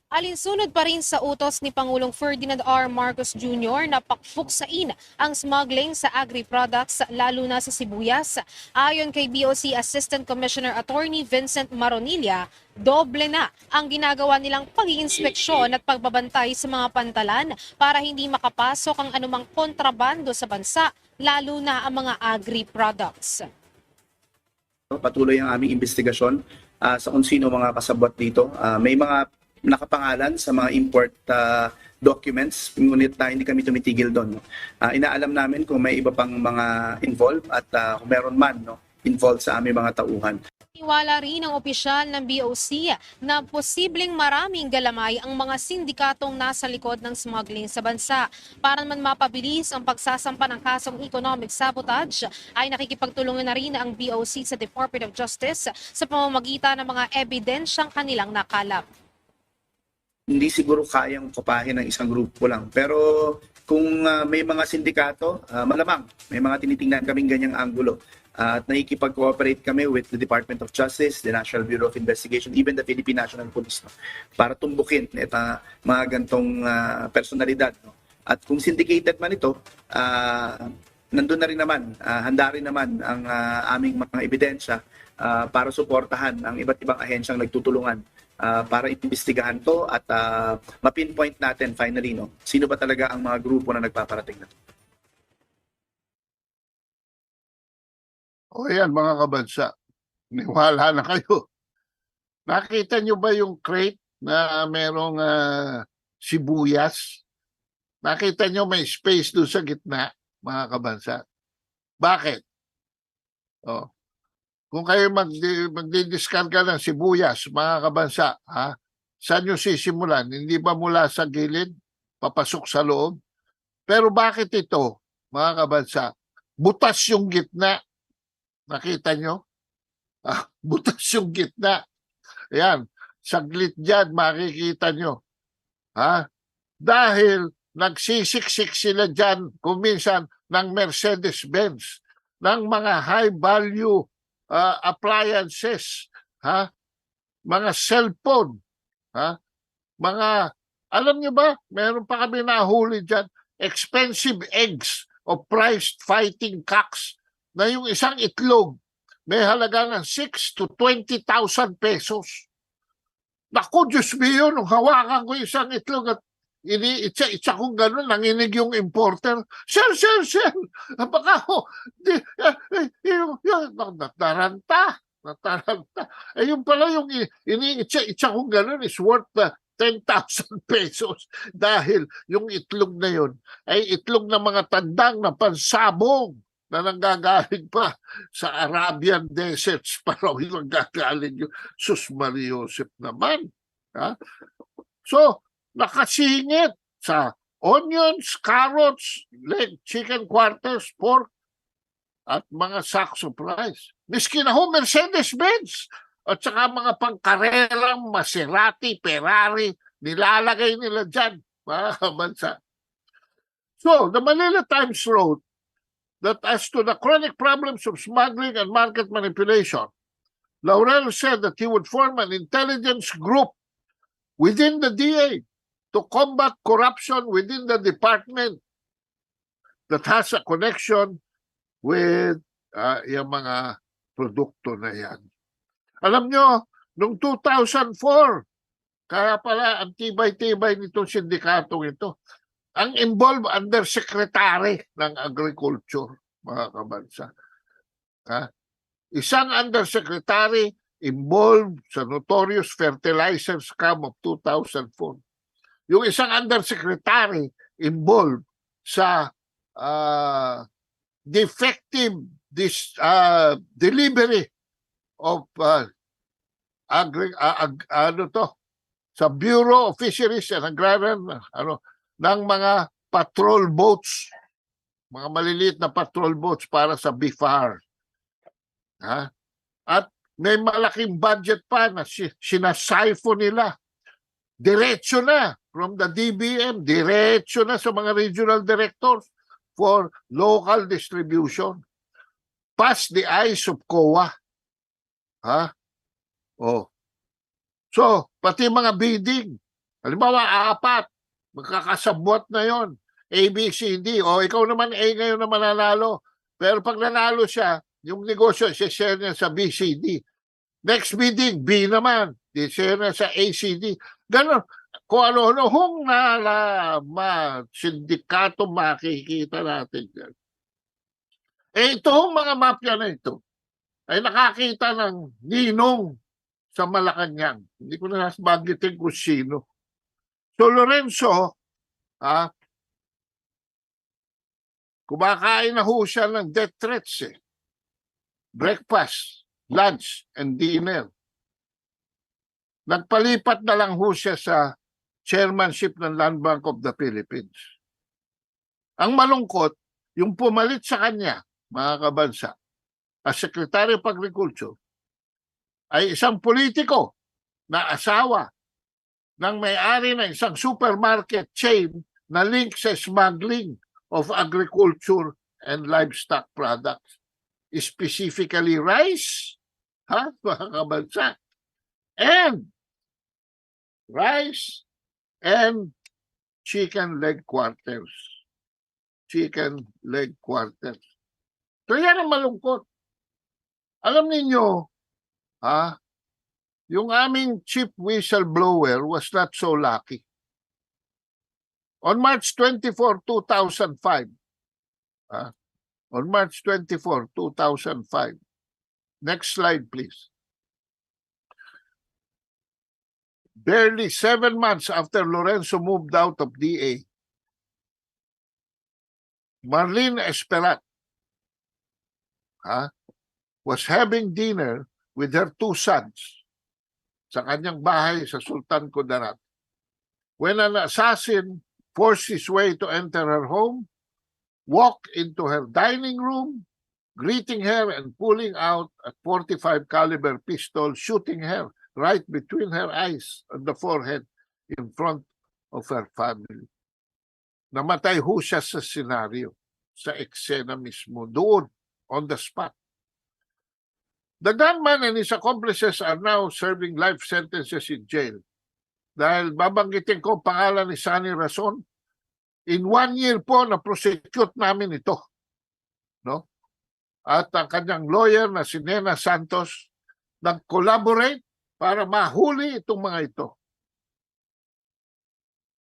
Alinsunod pa rin sa utos ni Pangulong Ferdinand R. Marcos Jr. na pakpuksain ang smuggling sa agri-products lalo na sa sibuyas. Ayon kay BOC Assistant Commissioner Attorney Vincent Maronilla, doble na ang ginagawa nilang pag-iinspeksyon at pagbabantay sa mga pantalan para hindi makapasok ang anumang kontrabando sa bansa, lalo na ang mga agri-products. Patuloy ang aming investigasyon sa kung sino mga kasabwat dito. May mga nakapangalan sa mga import documents, ngunit hindi kami tumitigil doon. Inaalam namin kung may iba pang mga involved at kung meron man involved sa aming mga tauhan. Iwala rin ang opisyal ng BOC na posibleng maraming galamay ang mga sindikatong nasa likod ng smuggling sa bansa. Para naman mapabilis ang pagsasampa ng kasong economic sabotage, ay nakikipagtulungan na rin ang BOC sa Department of Justice sa pamamagitan ng mga ebidensyang kanilang nakalap. Hindi siguro kayang kapahin ng isang grupo lang. Pero kung may mga sindikato, malamang may mga tinitingnan kaming ganyang anggulo. At nakikipag-cooperate kami with the Department of Justice, the National Bureau of Investigation, even the Philippine National Police para tumbukin mga gantong personalidad. At kung syndicated man ito, nandun na rin naman, handa rin naman ang aming mga ebidensya para suportahan ang iba't ibang ahensyang nagtutulungan para imbestigahan to at mapinpoint natin finally sino ba talaga ang mga grupo na nagpaparating na to. O yan mga kabansa, niwala na kayo. Nakita nyo ba yung crate na merong sibuyas? Nakita nyo may space doon sa gitna, mga kabansa? Bakit? Oh. Kung kayo magdidiskarga ng sibuyas, mga kabansa, saan nyo sisimulan? Hindi ba mula sa gilid, papasok sa loob? Pero bakit ito, mga kabansa? Butas yung gitna. Nakita nyo? Butas yung gitna. Ayan, saglit dyan, makikita nyo. Dahil nagsisiksik sila dyan, kuminsan, ng Mercedes-Benz, ng mga high-value appliances, mga cellphone, mga, alam nyo ba, meron pa kami nahuli dyan, expensive eggs o priced fighting cocks na yung isang itlog may halaga ng 6 to 20,000 pesos. Naku, Diyos mio, nung hawakan ko isang itlog at iniitsa kong gano'n, nanginig yung importer. Sir, baka nataranta. Yung pala yung iniitsa kong gano'n is worth 10,000 pesos dahil yung itlog na yun ay itlog ng mga tandang na pansabong na nanggagaling pa sa Arabian deserts para yung nanggagaling yung Sus Maria Joseph naman. So, nakasingit sa onions, carrots, leg, chicken quarters, pork, at mga sacks of rice. Miski na ho, Mercedes-Benz, at saka mga pangkarerang Maserati, Ferrari, nilalagay nila dyan, mga kabansa. So, the Manila Times wrote that as to the chronic problems of smuggling and market manipulation, Laurel said that he would form an intelligence group within the DA to combat corruption within the department that has a connection with yung mga produkto na yan. Alam nyo, noong 2004, kaya pala ang tibay-tibay nitong sindikatong ito, ang involved undersecretary ng agriculture, mga kabansa. Isang undersecretary involved sa notorious fertilizer scam of 2004. Yung isang undersecretary involved sa defective delivery of sa Bureau of Fisheries and Agrarian ng mga patrol boats, mga maliliit na patrol boats para sa BIFAR. Ha? At may malaking budget pa na sinasiphon nila. Diretso na from the DBM, diretso na sa mga regional directors for local distribution. Past the eyes of COA. Ha? Oh. So, pati mga bidding. Halimbawa, 4. Magkakasabwat na yon. A, B, C, D. O, ikaw naman A ngayon na mananalo. Pero pag nanalo siya, yung negosyo, share niya sa B, C, D. Next bidding, B naman. Share niya sa A, C, D. Ganon. Kung ano-ano, sindikato makikita natin yan. Itong mga mafia na ito ay nakakita ng ninong sa Malacanang. Hindi ko na nasabagitin kung sino. So Lorenzo, kumakain na ho siya ng death threats eh. Breakfast, lunch, and dinner. Nagpalipat na lang ho siya sa chairmanship ng Land Bank of the Philippines. Ang malungkot, yung pumalit sa kanya, mga kabansa, as Secretary of Agriculture, ay isang politiko na asawa ng may-ari ng isang supermarket chain na link sa smuggling of agriculture and livestock products. Specifically rice, mga kabansa, and rice and chicken leg quarters. Chicken leg quarters. So yan ang malungkot. Alam ninyo, yung aming chief whistleblower was not so lucky. On March 24, 2005, on March 24, 2005, next slide please. Barely 7 months after Lorenzo moved out of DA, Marlene Esperat was having dinner with her 2 sons sa kanyang bahay sa Sultan Kudarat when an assassin forced his way to enter her home, walked into her dining room, greeting her and pulling out a .45 caliber pistol, shooting her right between her eyes on the forehead in front of her family. Namatay ho siya sa senaryo, sa eksena mismo, doon, on the spot. The gunman and his accomplices are now serving life sentences in jail. Dahil babanggitin ko ang pangalan ni Sunny Rason, in 1 year po na-prosecute namin ito. No? At ang kanyang lawyer na si Nena Santos nag-collaborate para mahuli itong mga ito.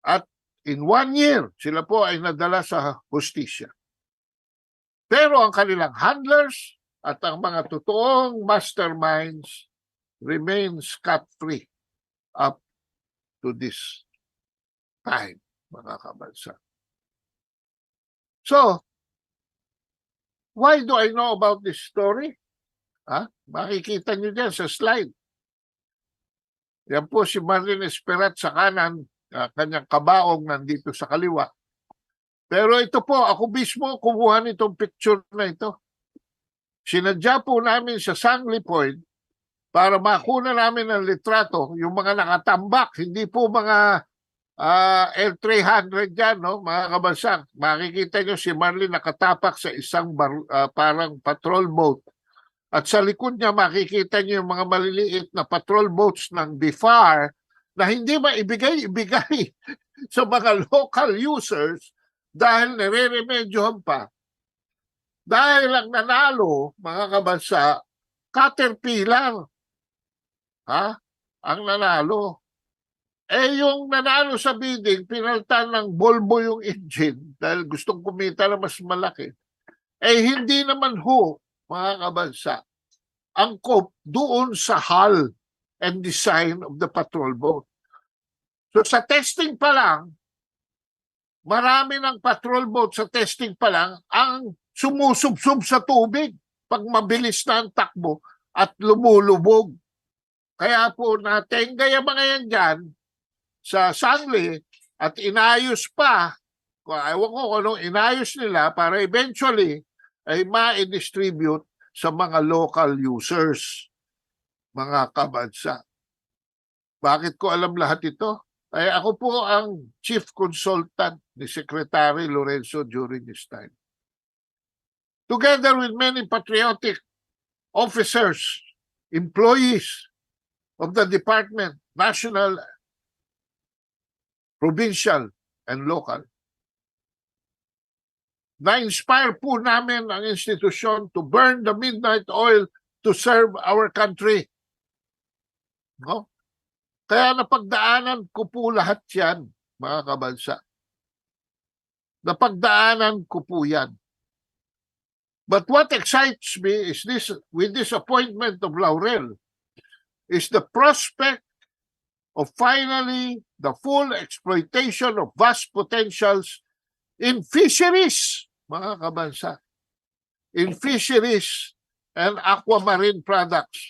At in 1 year, sila po ay nadala sa hustisya. Pero ang kanilang handlers at ang mga totoong masterminds remain scot-free up to this time, mga kabansa. So, why do I know about this story? Makikita nyo dyan sa slide. Yan po si Marlene Esperat sa kanan, kanyang kabaong nandito sa kaliwa. Pero ito po, ako mismo kumuha nitong picture na ito. Sinadya po namin sa Sangley Point para makuna namin ng litrato, yung mga nakatambak, hindi po mga L300 yan, no? Mga kabansak. Makikita nyo si Marlene nakatapak sa isang parang patrol boat. At sa likod niya makikita nyo yung mga maliliit na patrol boats ng BIFAR na hindi maibigay-ibigay sa mga local users dahil nire-remedyohan pa. Dahil ang nanalo, mga kabansa, Caterpillar. Ang nanalo. Yung nanalo sa bidding, pinaltan ng Volvo yung engine dahil gustong kumita na mas malaki. Hindi naman ho, mga kabansa, angkop doon sa hull and design of the patrol boat. So sa testing pa lang, marami ng patrol boat sa testing pa lang ang sumusubsub sa tubig pag mabilis na ang takbo at lumulubog. Kaya po natenggay ang mga yan dyan sa sangli at inayos pa, ewan ko kung anong inayos nila para eventually ay ma-distribute sa mga local users, mga kabansa. Bakit ko alam lahat ito? Ay ako po ang chief consultant ni Secretary Lorenzo during this time. Together with many patriotic officers, employees of the department, national, provincial, and local. Na-inspire po namin ang institusyon to burn the midnight oil to serve our country. No? Kaya napagdaanan ko po lahat yan, mga kabansa. Napagdaanan ko po yan. But what excites me is this, with this appointment of Laurel, is the prospect of finally the full exploitation of vast potentials in fisheries, mga kabansa. In fisheries and aquamarine products.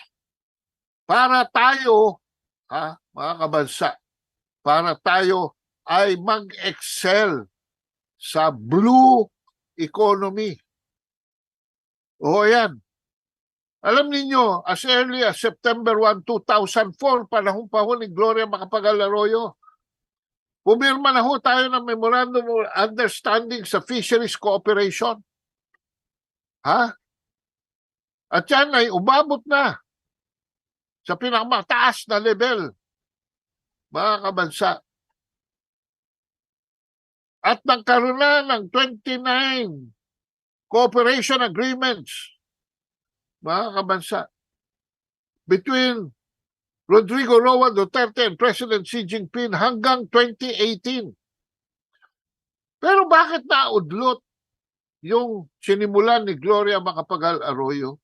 Para tayo, mga kabansa, para tayo ay mag-excel sa blue economy. O yan. Alam niyo, as early as September 1, 2004, panahon pa ho ni Gloria Macapagal-Arroyo, pumirma na ho tayo ng Memorandum of Understanding sa Fisheries Cooperation. At yan ay umabot na sa pinakamataas na level, mga kabansa. At nagkaroon na ng 29 cooperation agreements, mga kabansa, between Rodrigo Roa Duterte and President Xi Jinping hanggang 2018. Pero bakit naudlot yung sinimulan ni Gloria Macapagal-Arroyo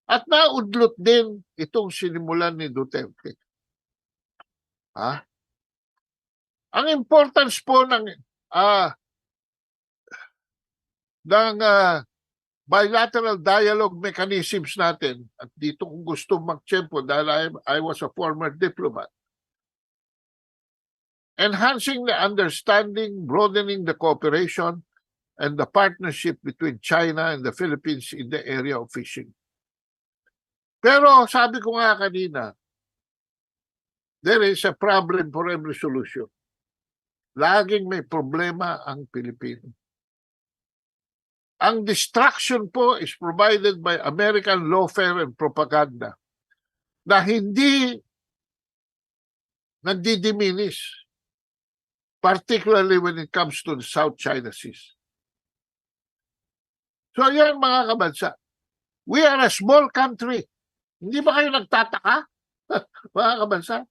at naudlot din itong sinimulan ni Duterte? Ang importance po ng bilateral dialogue mechanisms natin, at dito kung gusto magtiyempo dahil I was a former diplomat, enhancing the understanding, broadening the cooperation, and the partnership between China and the Philippines in the area of fishing. Pero sabi ko nga kanina, there is a problem for every solution. Laging may problema ang Pilipino. Ang distraction po is provided by American lawfare and propaganda na hindi nagdidiminish, particularly when it comes to the South China Sea. So yan, mga kabansa, we are a small country. Hindi ba kayo nagtataka, mga kabansa?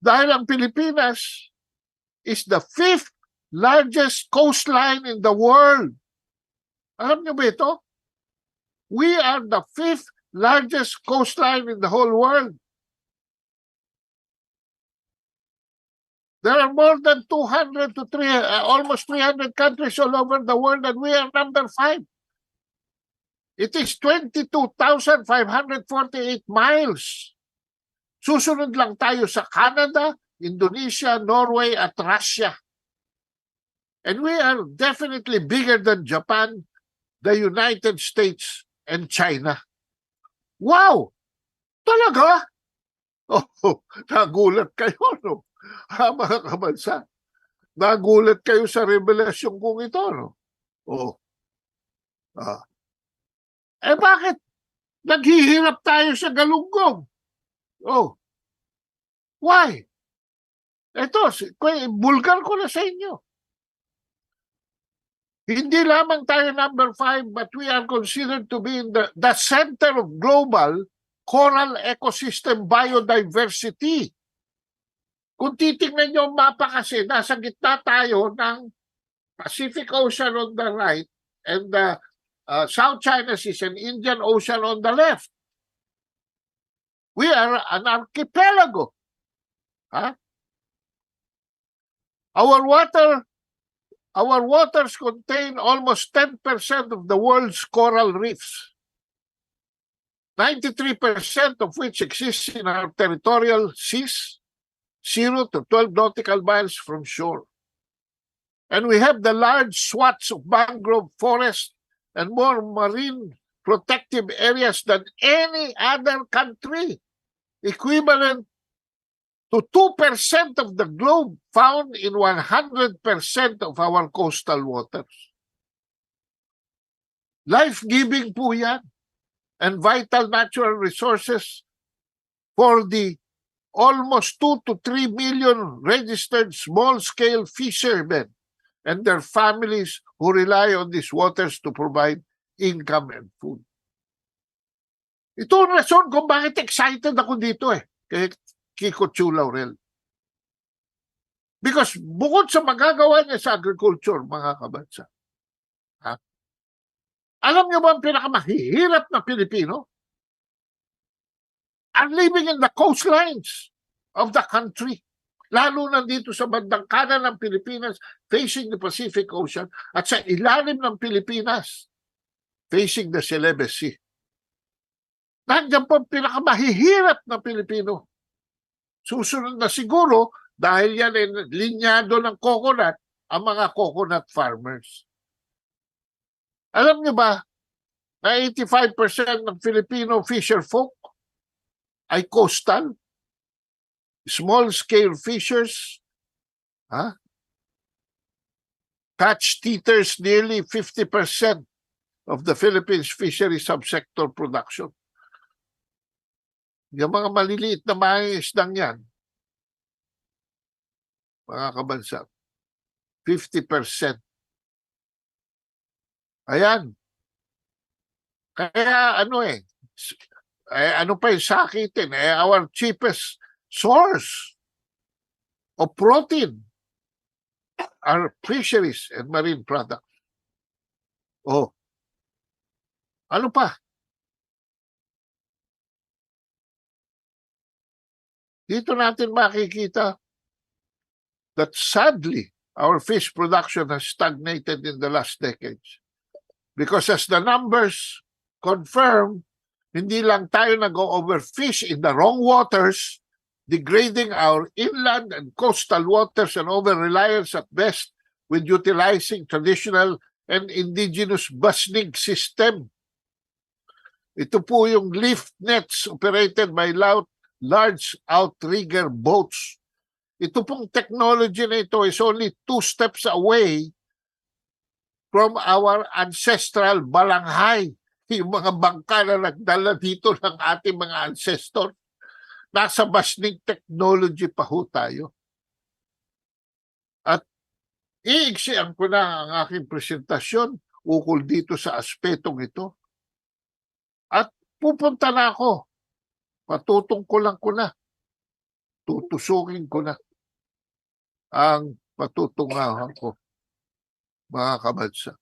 Dahil ang Pilipinas is the 5th largest coastline in the world. Alam niyo ba ito? We are the 5th largest coastline in the whole world. There are more than 200 to almost 300 countries all over the world, and we are number 5. It is 22,548 miles. Susunod lang tayo sa Canada, Indonesia, Norway, at Russia. And we are definitely bigger than Japan, the United States, and China. Wow! Talaga? Oh, nagulat kayo, no? Mga kabansa. Nagulat kayo sa revelasyon kong ito, no? Oh. Bakit? Naghihirap tayo sa galunggong. Oh. Why? Ito, bulgar ko na sa inyo. Hindi lamang tayo number 5, but we are considered to be in the center of global coral ecosystem biodiversity. Kung titingnan nyo ang mapa kasi, nasa gitna tayo ng Pacific Ocean on the right and the South China Sea and Indian Ocean on the left. We are an archipelago. Our waters contain almost 10% of the world's coral reefs. 93% of which exists in our territorial seas, 0 to 12 nautical miles from shore. And we have the large swaths of mangrove forest and more marine protective areas than any other country, equivalent to 2% of the globe, found in 100% of our coastal waters. Life-giving po yan, and vital natural resources for the almost 2 to 3 million registered small-scale fishermen and their families who rely on these waters to provide income and food. Ito ang rason kung bakit excited ako dito kay Kiko Chu Laurel. Because bukod sa magagawa niya sa agriculture, mga kabansa, alam niyo ba ang pinakamahihirap na Pilipino? Are living in the coastlines of the country. Lalo na dito sa bandang kanan ng Pilipinas, facing the Pacific Ocean, at sa ilalim ng Pilipinas, facing the Celebes Sea. Nandiyan po ang pinakamahihirap na Pilipino. Susunod na siguro, dahil yan ay linyado ng coconut, ang mga coconut farmers. Alam niyo ba, na 85% ng Filipino fisher folk ay coastal, small-scale fishers, catch teeters nearly 50% of the Philippines fishery subsector production. Yung mga maliliit na mga isdang yan, mga kabansa, 50%. Ayan. Kaya ano pa yung sakitin? Our cheapest source of protein are fisheries and marine products. Oh. Ano pa? Dito natin makikita that sadly, our fish production has stagnated in the last decades. Because as the numbers confirm, hindi lang tayo nag-overfish in the wrong waters, degrading our inland and coastal waters and over-reliance at best with utilizing traditional and indigenous basnig system. Ito po yung lift nets operated by large outrigger boats. Ito pong technology na ito is only 2 steps away from our ancestral balanghay. Yung mga bangka na nagdala dito ng ating mga ancestor. Nasa basnig technology pa ho tayo. At iiksian ko na ang aking presentasyon ukol dito sa aspetong ito. At pupunta na ako. Patutungkulan ko na. Tutusukin ko na ang patutungahan ko, mga kabansa.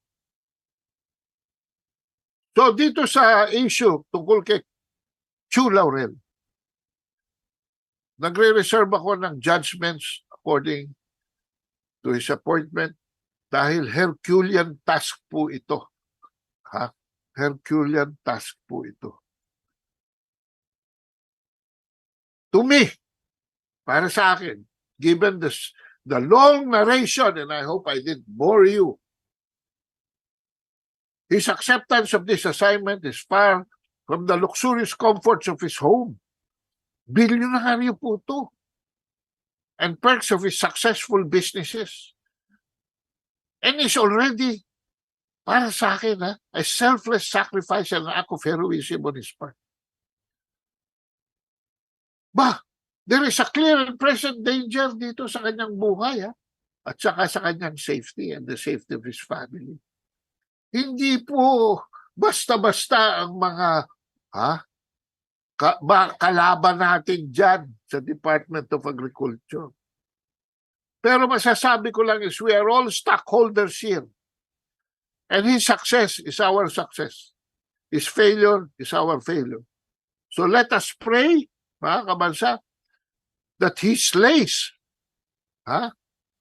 So dito sa issue tungkol kay Chu Laurel, nagre-reserve ako ng judgments according to his appointment dahil Herculean task po ito. Herculean task po ito. To me, para sa akin, given the long narration, and I hope I didn't bore you, his acceptance of this assignment is far from the luxurious comforts of his home. Bilyonaryo po ito. And perks of his successful businesses. And is already, para sa akin, a selfless sacrifice and an act of heroism on his part. There is a clear and present danger dito sa kanyang buhay, at saka sa kanyang safety and the safety of his family. Hindi po basta-basta ang mga kalaban natin dyan sa Department of Agriculture. Pero masasabi ko lang is we are all stockholders here. And his success is our success. His failure is our failure. So let us pray, mga kabansa, that he slays,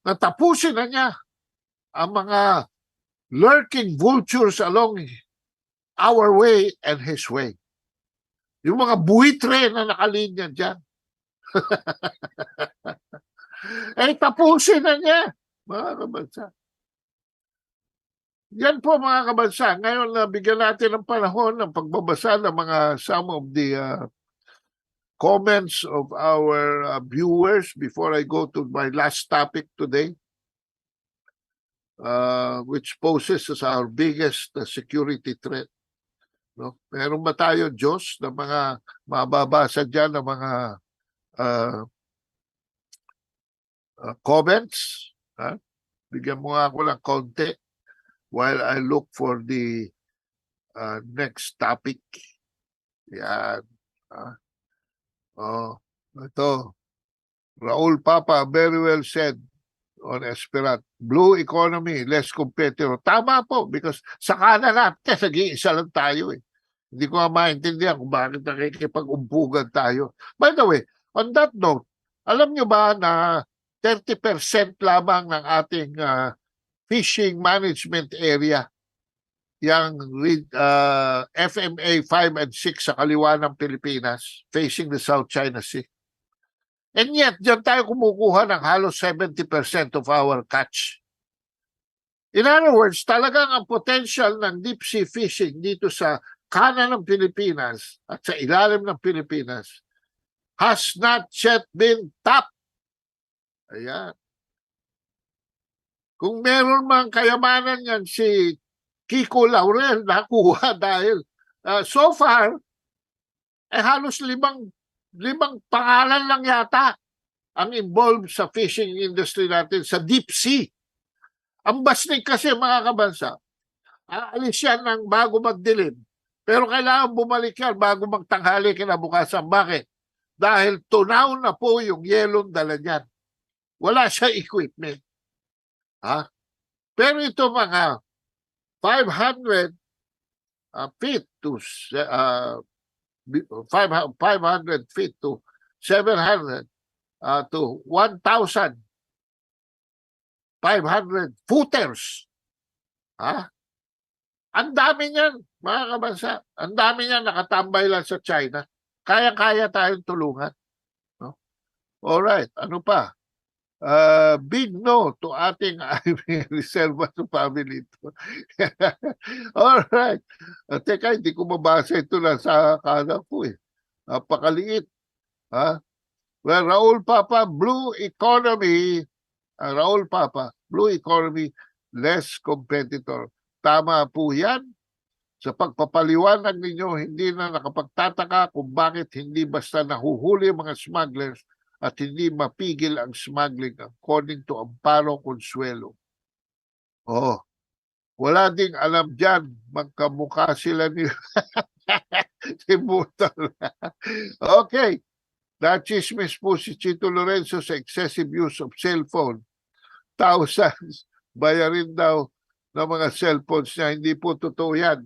natapusin na niya ang mga lurking vultures along our way and his way. Yung mga buitre na nakalinya dyan. Tapusin na niya, mga kabansa. Yan po mga kabansa. Ngayon na bigyan natin ng panahon ng pagbabasa ng mga some of the comments of our viewers before I go to my last topic today, which poses as our biggest security threat. No? Meron ba tayo, Diyos, na mga mababasa dyan ng mga comments? Ha? Bigyan mo nga ako ng konti while I look for the next topic. Yan. Ito. Raul Papa, very well said on Esperat. Blue economy, less competitor. Tama po, because sa kanan natin, nag-iisa lang tayo eh. Hindi ko nga maintindihan kung bakit nakikipag-umpugan tayo. By the way, on that note, alam nyo ba na 30% lamang ng ating fishing management area, yung FMA 5 and 6 sa kaliwa ng Pilipinas, facing the South China Sea. And yet, dyan tayo kumukuha ng halos 70% of our catch. In other words, talagang ang potential ng deep sea fishing dito sa kanan ng Pilipinas at sa ilalim ng Pilipinas has not yet been tapped. Ayan. Kung meron mang kayamanan yan si Kiko Laurel nakuha dahil so far halos limang pangalan lang yata ang involved sa fishing industry natin sa deep sea. Ang basnig kasi mga kabansa, aalis yan ng bago magdilim. Pero kailangan bumalik yan bago magtanghali kinabukasan. Bakit? Dahil tunaw na po yung yelong dala niyan. Wala siya equipment. Pero ito mga 500 feet to 500 feet to 700 to 1,500 footers. Ang dami niyan, mga kabansa. Ang dami niyan nakatambay lang sa China. Kaya-kaya tayong tulungan. No? Alright, ano pa? Big no to ating reserva to family ito. Alright. Teka, hindi ko mabasa ito na sa kanan ko eh. Napakaliit. Well, Raul Papa, blue economy, less competitor. Tama po yan. Sa pagpapaliwanag ninyo, hindi na nakapagtataka kung bakit hindi basta nahuhuli ang mga smugglers at hindi mapigil ang smuggling according to Amparo Consuelo. Wala ding alam dyan, magkamukha sila ni Butol. Okay, nachismis po si Chito Lorenzo sa excessive use of cellphone. Thousands, bayarin daw ng mga cellphones niya. Hindi po totoo yan.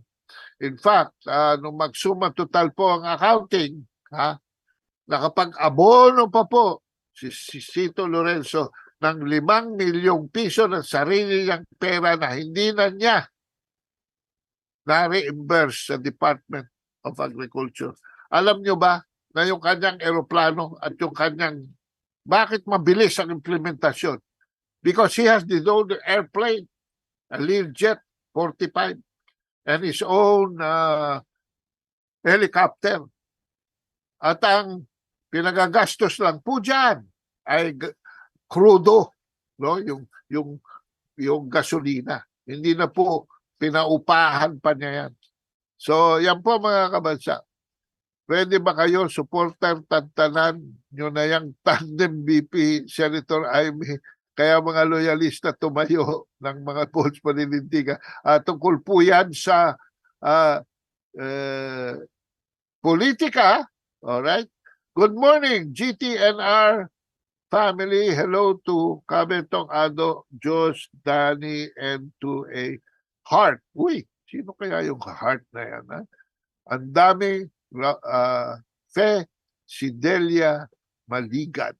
In fact, nung magsuma total po ang accounting, nakapag-abono pa po si Chito Lorenzo ng 5 milyong piso ng sarili niyang pera na hindi na niya na-reimburse sa Department of Agriculture. Alam niyo ba na yung kanyang eroplano at yung kanyang, bakit mabilis ang implementasyon? Because he has his own airplane, a Learjet 45, and his own helicopter. At ang pinagagastos lang po dyan ay crudo, no? Yung gasolina. Hindi na po pinaupahan pa niya yan. So, yan po mga kabansa. Pwede ba kayo supporter tantanan nyo na yung tandem VP Senator Imee? Kaya mga loyalista tumayo ng mga polls paninindigan. Tungkol po yan sa politika. Alright? Good morning, GTNR family. Hello to Kabentong Ado, Jos, Danny, and to a heart. Uy, sino kaya yung heart na yan? Ang daming Fe Sidelia Maligan.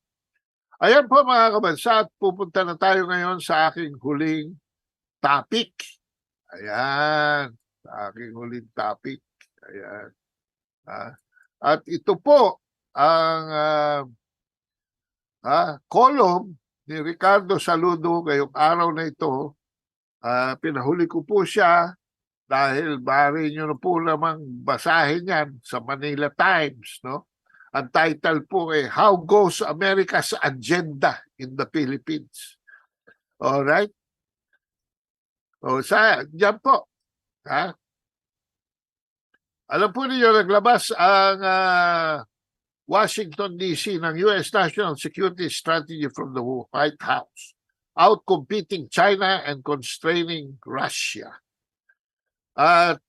Ayan po mga kabansa, at pupunta na tayo ngayon sa aking huling topic. Ayan, sa aking huling topic. Ayan. At ito po ang column ni Ricardo Saludo ngayong araw na ito. Pinahuli ko po siya dahil maaari nyo na po namang basahin yan sa Manila Times, no? Ang title po How Goes America's Agenda in the Philippines? Alright? O diyan po. Alam po niyo, naglabas ang Washington DC ng US National Security Strategy from the White House, outcompeting China and constraining Russia. At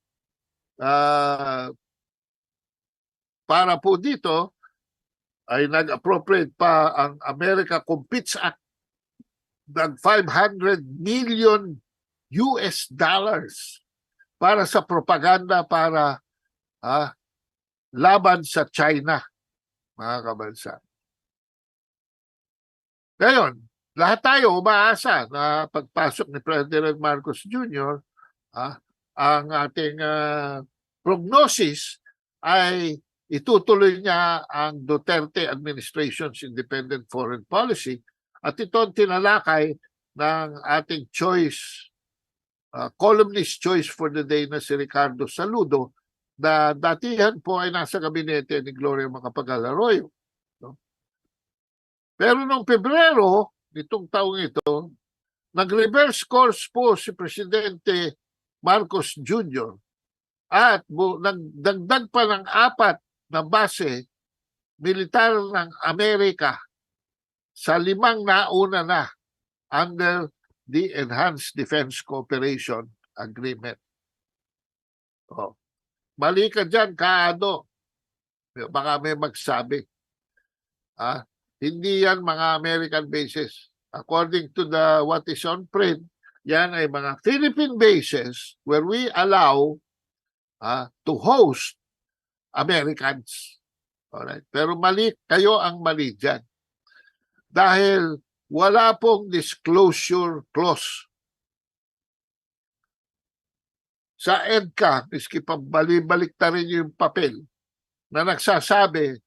para po dito ay nag-appropriate pa ang America Competes Act ng $500 million para sa propaganda para laban sa China, mga kabansa. Ngayon, lahat tayo umaasa na pagpasok ni President Marcos Jr., ang ating prognosis ay itutuloy niya ang Duterte administration's independent foreign policy, at ito ang tinalakay ng ating columnist choice for the day na si Ricardo Saludo, na datihan po ay nasa gabinete ni Gloria Macapagal-Arroyo. No? Pero noong Pebrero, nitong taong ito, nag-reverse course po si Presidente Marcos Jr. at nagdagdag pa ng 4 na base militar ng Amerika sa 5 nauna na under the Enhanced Defense Cooperation Agreement. Mali ka dyan, Kaado. Baka may magsabi. Hindi yan mga American bases. According to what is on print, yan ay mga Philippine bases where we allow to host Americans. Alright. Pero mali, kayo ang mali dyan. Dahil wala pong disclosure clause. Sa EDCA, miski pabalik ta rin yung papel na nagsasabi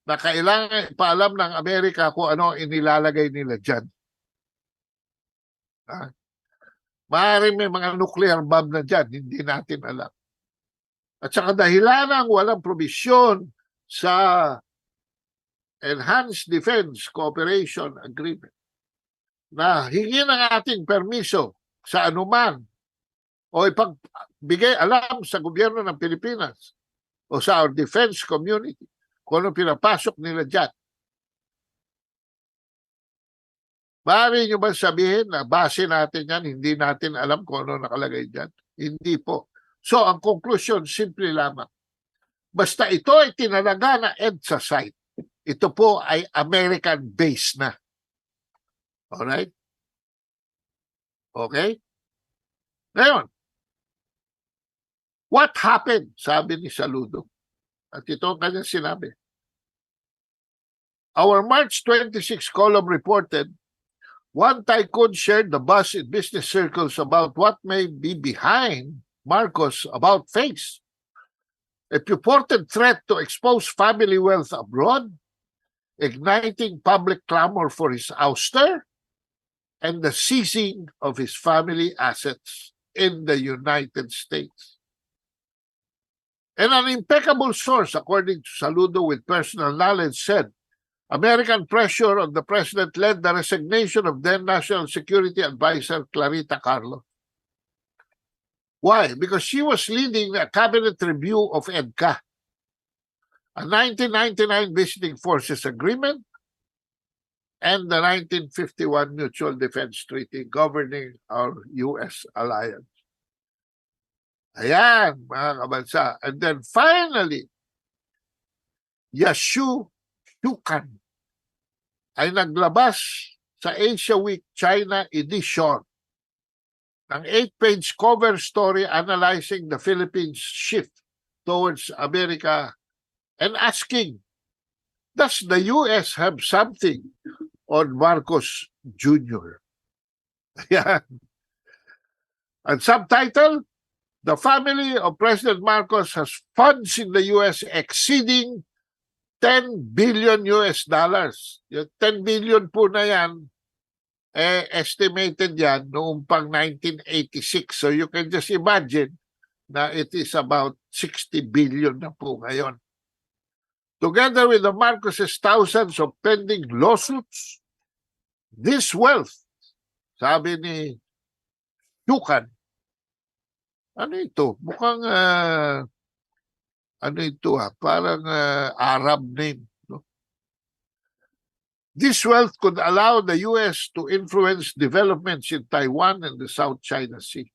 na kailangan ipaalam ng Amerika kung ano inilalagay nila dyan. Maaaring may mga nuclear bomb na dyan, hindi natin alam. At saka dahilan ng walang probisyon sa Enhanced Defense Cooperation Agreement na hingi ng ating permiso sa anuman o ipagbigay alam sa gobyerno ng Pilipinas o sa our defense community kung ano pinapasok nila dyan. Maaari nyo ba sabihin na base natin yan, hindi natin alam kung ano nakalagay dyan? Hindi po. So, ang conclusion, simple lamang. Basta ito ay tinalaga na EDSA site, ito po ay American base na. Alright? Okay? Ngayon, what happened? Sabi ni Saludo. At ito ang kanyang sinabi. Our March 26 column reported one tycoon shared the buzz in business circles about what may be behind Marcos about face. A purported threat to expose family wealth abroad, igniting public clamor for his ouster, and the seizing of his family assets in the United States. And an impeccable source, according to Saludo with personal knowledge, said, American pressure on the president led the resignation of then National Security Advisor Clarita Carlos. Why? Because she was leading a cabinet review of EDCA, a 1999 Visiting Forces Agreement, and the 1951 Mutual Defense Treaty governing our U.S. alliance. Ayan, mga kabansa. And then finally, Yashu Shukan ay naglabas sa Asia Week China edition ng 8-page cover story analyzing the Philippines' shift towards America and asking, does the U.S. have something on Marcos Jr.? Ayan. And subtitle, the family of President Marcos has funds in the U.S. exceeding 10 billion US dollars. Yung 10 billion po na yan, estimated yan noong pang 1986. So you can just imagine na it is about 60 billion na po ngayon. Together with the Marcoses' thousands of pending lawsuits, this wealth, sabi ni Yukan, ano ito? Mukhang, ano ito parang Arab name. No? This wealth could allow the US to influence developments in Taiwan and the South China Sea.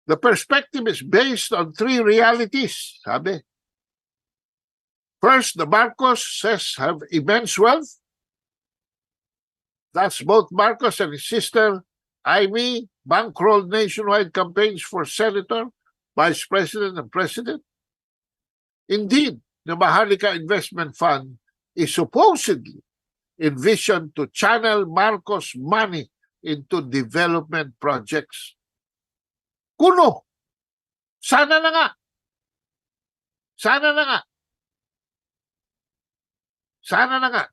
The perspective is based on three realities, sabi. First, the Marcoses have immense wealth. Thus, both Marcos and his sister, Imee, bankrolled nationwide campaigns for senator, vice president, and president. Indeed, the Maharlika Investment Fund is supposedly envisioned to channel Marcos money into development projects. Kuno! Sana na nga! Sana na nga! Sana na nga!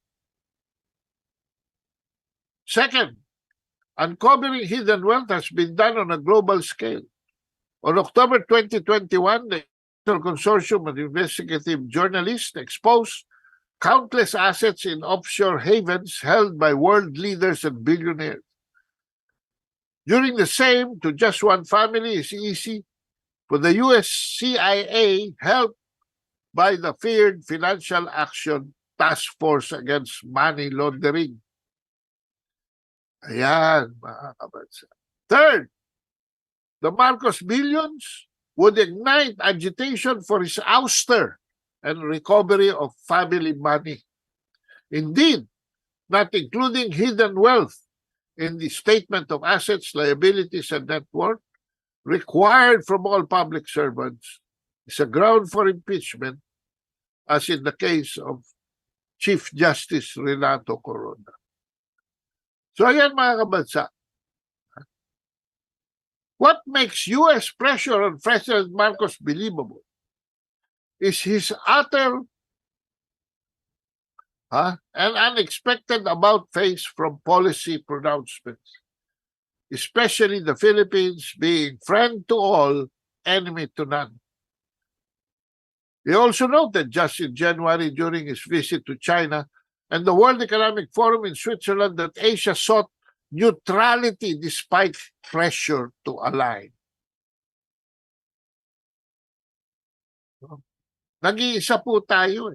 Second, uncovering hidden wealth has been done on a global scale. On October 2021, the International Consortium of Investigative Journalists exposed countless assets in offshore havens held by world leaders and billionaires. During the same to just one family is easy for the US CIA helped by the feared Financial Action Task Force Against Money Laundering. Ayan, mga kabansa. Third, the Marcos billions would ignite agitation for his ouster and recovery of family money. Indeed, not including hidden wealth in the statement of assets, liabilities, and net worth required from all public servants is a ground for impeachment, as in the case of Chief Justice Renato Corona. So ayan mga kabansa, what makes U.S. pressure on President Marcos believable is his utter and unexpected about-face from policy pronouncements, especially the Philippines being friend to all, enemy to none. He also noted just in January during his visit to China and the World Economic Forum in Switzerland that Asia sought neutrality despite pressure to align. Nag-iisa po tayo.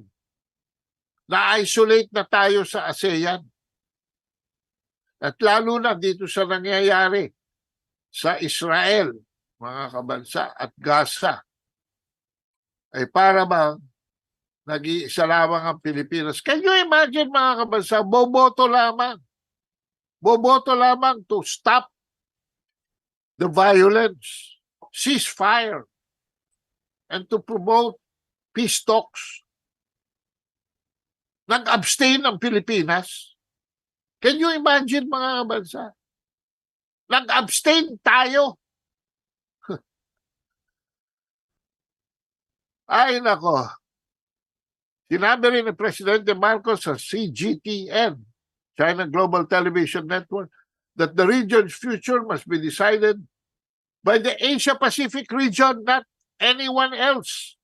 Na-isolate na tayo sa ASEAN. At lalo na dito sa nangyayari sa Israel, mga kabansa, at Gaza, ay para bang nag-iisa lamang ang Pilipinas. Can you imagine, mga kabansa, boboto lamang. Boboto lamang to stop the violence, ceasefire, and to promote peace talks. Nag-abstain ang Pilipinas. Can you imagine, mga kabansa? Nag-abstain tayo. Ay, nako. Sinabi rin ni Presidente Marcos sa CGTN, China Global Television Network, that the region's future must be decided by the Asia-Pacific region, not anyone else.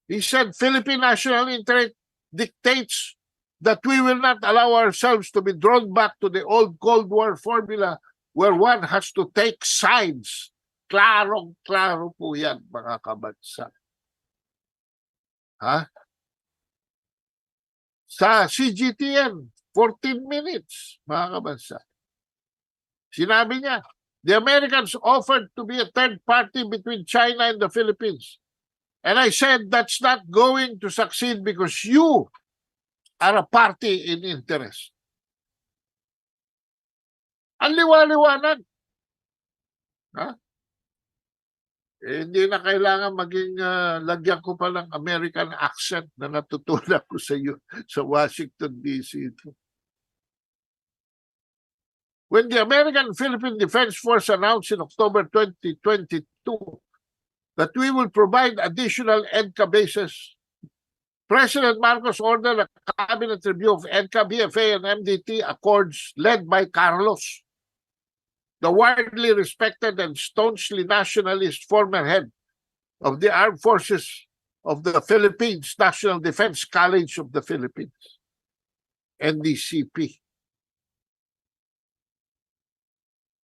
He said Philippine national interest dictates that we will not allow ourselves to be drawn back to the old Cold War formula where one has to take sides. Klarong-klaro po yan, mga kabansa. Sa CGTN, 14 minutes, mga kabansa. Sinabi niya, the Americans offered to be a third party between China and the Philippines. And I said, that's not going to succeed because you are a party in interest. Ang liwa-liwanag. Hindi na kailangan maging lagyan ko pa ng American accent na natutunan ko sa Washington, D.C. When the American-Philippine Defense Force announced in October 2022 that we will provide additional EDCA bases. President Marcos ordered a cabinet review of EDCA, BFA, and MDT accords led by Carlos, the widely respected and staunchly nationalist former head of the Armed Forces of the Philippines, National Defense College of the Philippines, NDCP.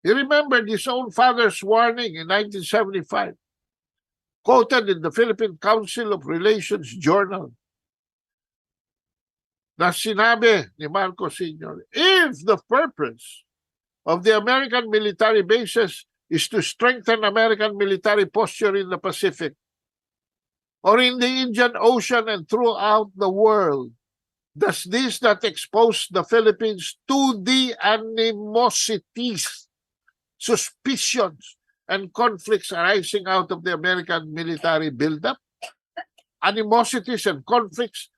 He remembered his own father's warning in 1975, quoted in the Philippine Council of Relations Journal, na sinabi ni Marcos Sr., if the purpose of the American military bases is to strengthen American military posture in the Pacific or in the Indian Ocean and throughout the world, does this not expose the Philippines to the animosities, suspicions, and conflicts arising out of the American military buildup? Animosities and conflicts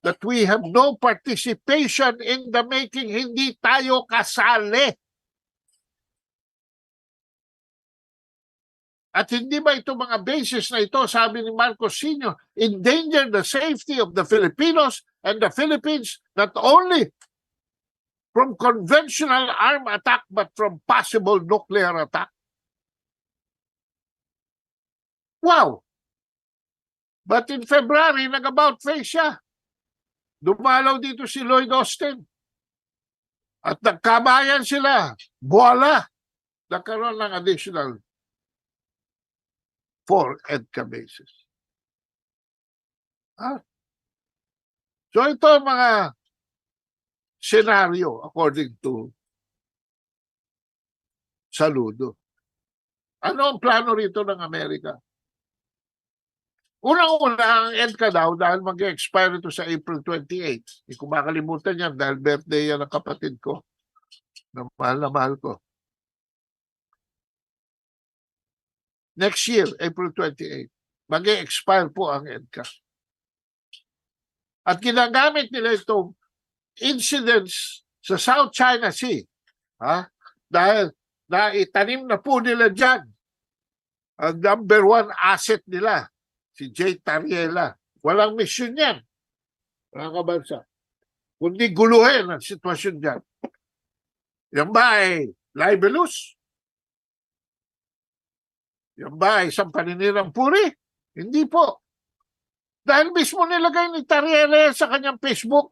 that we have no participation in the making, hindi tayo kasali. At hindi ba ito mga bases na ito, sabi ni Marcos Sr., endanger the safety of the Filipinos and the Philippines not only from conventional armed attack but from possible nuclear attack? Wow! But in February, nag-about face siya. Dumalaw dito si Lloyd Austin. At nagkabayan sila. Voila! Nagkaroon ng additional 4 EDCA bases. So ito mga senaryo according to Saludo. Ano ang plano rito ng Amerika? Unang-una ang EDCA daw dahil mag-expire ito sa April 28. Hindi ko makalimutan yan dahil birthday yan ng kapatid ko. Na mahal ko. Next year, April 28, mag-expire po ang EDCA. At ginagamit nila itong incidents sa South China Sea. Dahil naitanim na po nila dyan ang number 1 asset nila, si J. Tariela. Walang mission yan, mga kabansa, kundi guluhin ang sitwasyon dyan. Yan ba ay libelous? Yan ba ay isang paninirang puri? Hindi po. Dahil mismo nilagay ni Tariela sa kanyang Facebook.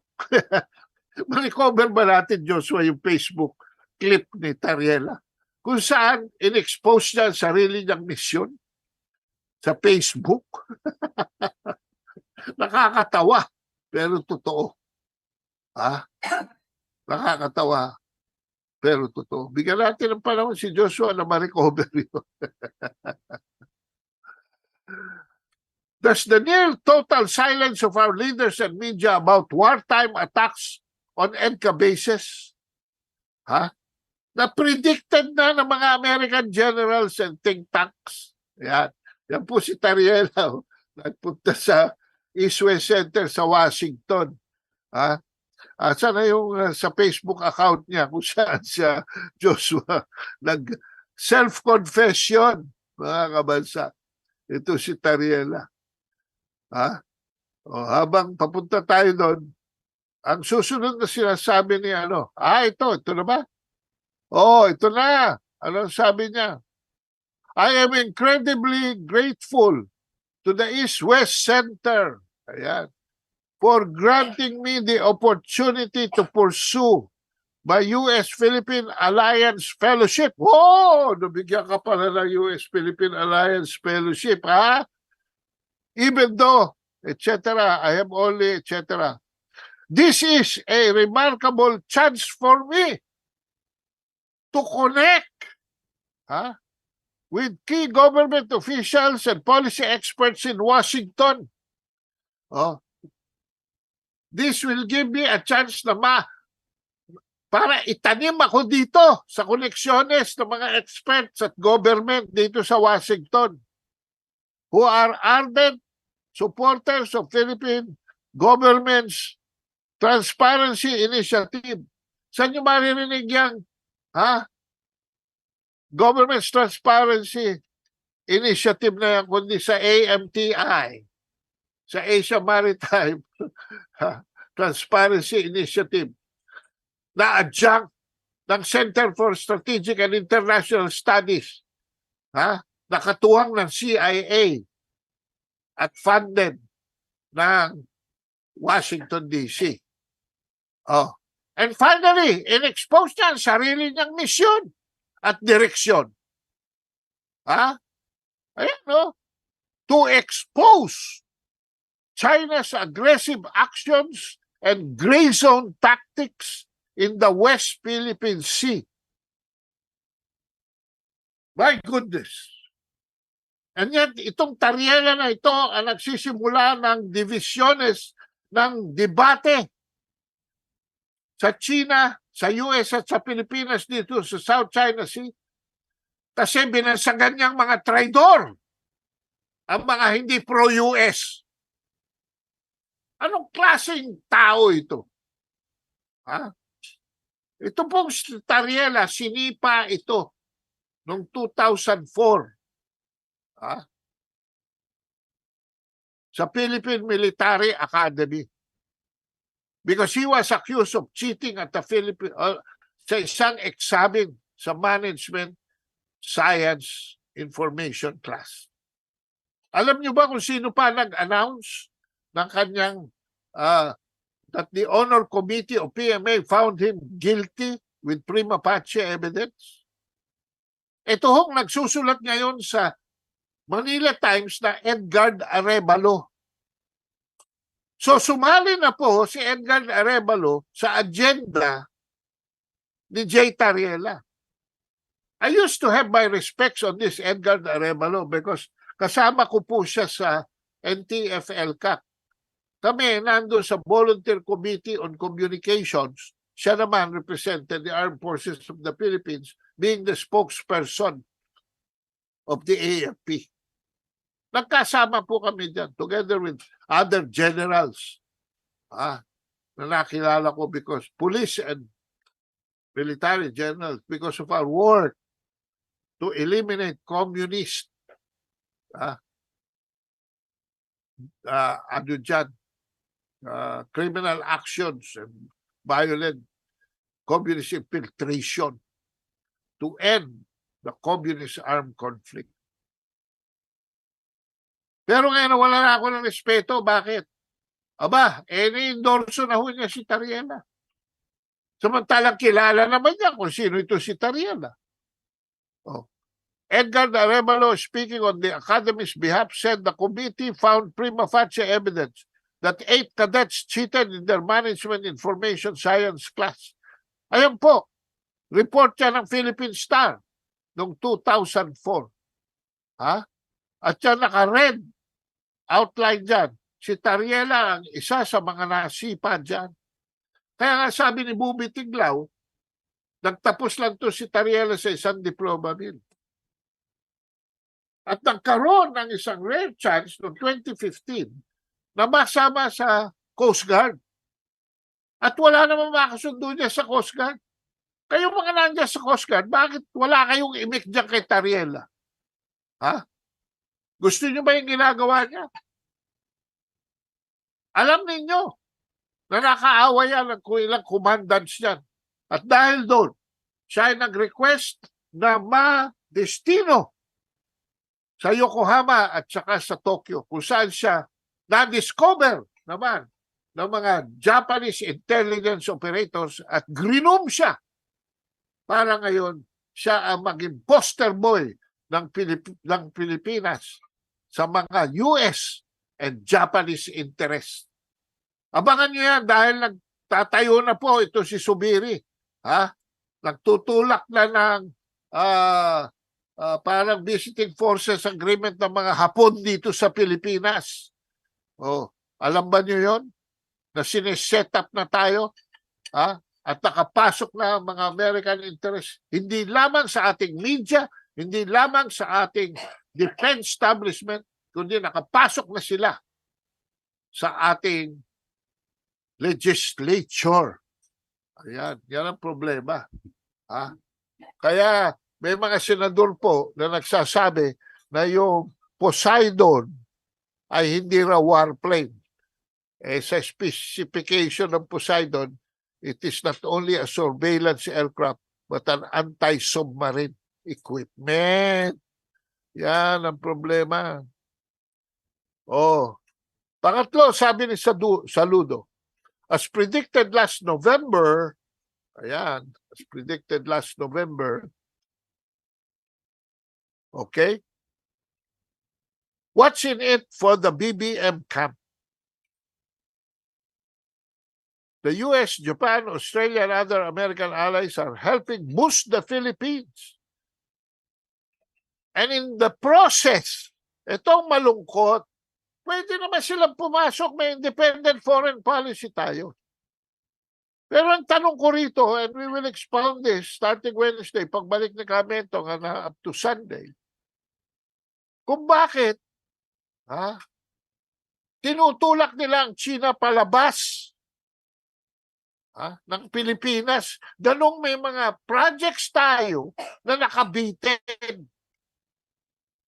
Mag-recover ba natin, Joshua, yung Facebook clip ni Tariela? Kung saan in-expose niya ang sarili niyang misyon sa Facebook. Nakakatawa, pero totoo. Nakakatawa, pero totoo. Bigyan natin ng panahon si Joshua na ma-recover yun. Does the near total silence of our leaders and media about wartime attacks on EDCA bases, na predicted na ng mga American generals and think tanks? Yan po si Tariela, nagpunta sa East-West Center sa Washington. Sana yung sa Facebook account niya kung saan siya, Joshua, nag-self-confession, mga kabansa. Ito si Tariela. Habang papunta tayo doon, ang susunod na sinasabi ni ito na ba? Ito na. Ano sabi niya? I am incredibly grateful to the East-West Center for granting me the opportunity to pursue my US-Philippine Alliance Fellowship. Nabigyan ka pala ng US-Philippine Alliance Fellowship, even though, etc., I have only, etc. This is a remarkable chance for me to connect with key government officials and policy experts in Washington. This will give me a chance na para itanim ako dito sa koneksyones ng mga experts at government dito sa Washington who are ardent supporters of Philippine government's transparency initiative. Saan nyo maririnig yan? Government's transparency initiative na yan, kundi sa AMTI, sa Asia Maritime Transparency Initiative, na adjunct ng Center for Strategic and International Studies, nakatuwang ng CIA at funded ng Washington, D.C. Oh. And finally, in-expose niya ang sarili niyang misyon at direksyon. Ayan, no? To expose China's aggressive actions and gray zone tactics in the West Philippine Sea. My goodness. And yet, itong Tariela na ito ang nagsisimula ng divisiones ng debate sa China, sa US at sa Pilipinas dito sa South China Sea. Kasi binansagan niyang mga traidor ang mga hindi pro-US. Anong klaseng tao ito? Ito pong Tariela, sinipa ito noong 2004. Sa Philippine Military Academy. Because he was accused of cheating at the Philippine, sa isang examen sa Management Science Information class. Alam niyo ba kung sino pa nag-announce ng kanyang that the Honor Committee of PMA found him guilty with prima facie evidence? Ito hong nagsusulat ngayon sa Manila Times na Edgar Arevalo. So sumali na po si Edgar Arevalo sa agenda ni J. Tariela. I used to have my respects on this Edgar Arevalo because kasama ko po siya sa NTF-LCAC. Kami nandun sa Volunteer Committee on Communications. Siya naman represented the Armed Forces of the Philippines being the spokesperson of the AFP. Nagkasama po kami dyan together with other generals na nakilala ko because police and military generals because of our work to eliminate communist criminal actions and violent communist infiltration to end the communist armed conflict. Pero ngayon wala na ako ng respeto. Bakit? Aba, ni-endorso na ho niya si Tariela. Samantalang kilala naman niya kung sino ito si Tariela. Edgar Arevalo, speaking on the Academy's behalf, said the committee found prima facie evidence that 8 cadets cheated in their management information science class. Ayan po, report yan ng Philippine Star noong 2004. At yan naka-red outline dyan. Si Tariela ang isa sa mga nasipa dyan. Kaya nga sabi ni Bubi Tiglaw, nagtapos lang to si Tariela sa isang diploma mill. At nagkaroon ng isang rare chance noong 2015 na masama sa Coast Guard. At wala namang makasundo niya sa Coast Guard. Kayong mga nandiyan sa Coast Guard, bakit wala kayong imik dyan kay Tariela? Gusto niyo ba yung ginagawa niya? Alam ninyo na nakaawa yan ng ilang commandants yan. At dahil doon, siya ay nag-request na ma-destino sa Yokohama at saka sa Tokyo, kung saan siya na-discover naman ng mga Japanese intelligence operators at grinom siya para ngayon siya ang maging poster boy ng Pilipinas sa mga US and Japanese interest. Abangan niyo yan dahil nagtatayo na po ito si Subiri. Nagtutulak na ng parang visiting forces agreement ng mga Hapon dito sa Pilipinas. Alam ba niyo yon? Na sineset up na tayo at nakapasok na mga American interest. Hindi lamang sa ating media, hindi lamang sa ating defense establishment, kundi nakapasok na sila sa ating legislature. Ayan, yan ang problema. Kaya may mga senador po na nagsasabi na yung Poseidon ay hindi raw warplane. Sa specification ng Poseidon, it is not only a surveillance aircraft but an anti-submarine equipment. Yan ang problema. Pangatlo, sabi ni Saludo, as predicted last November, okay, what's in it for the BBM camp? The US, Japan, Australia, and other American allies are helping boost the Philippines. And in the process, itong malungkot, pwede naman silang pumasok, may independent foreign policy tayo. Pero ang tanong ko rito, and we will expound this starting Wednesday, pagbalik ni Kamento up to Sunday, kung bakit tinutulak nila ang China palabas ng Pilipinas, ganong may mga projects tayo na nakabitin.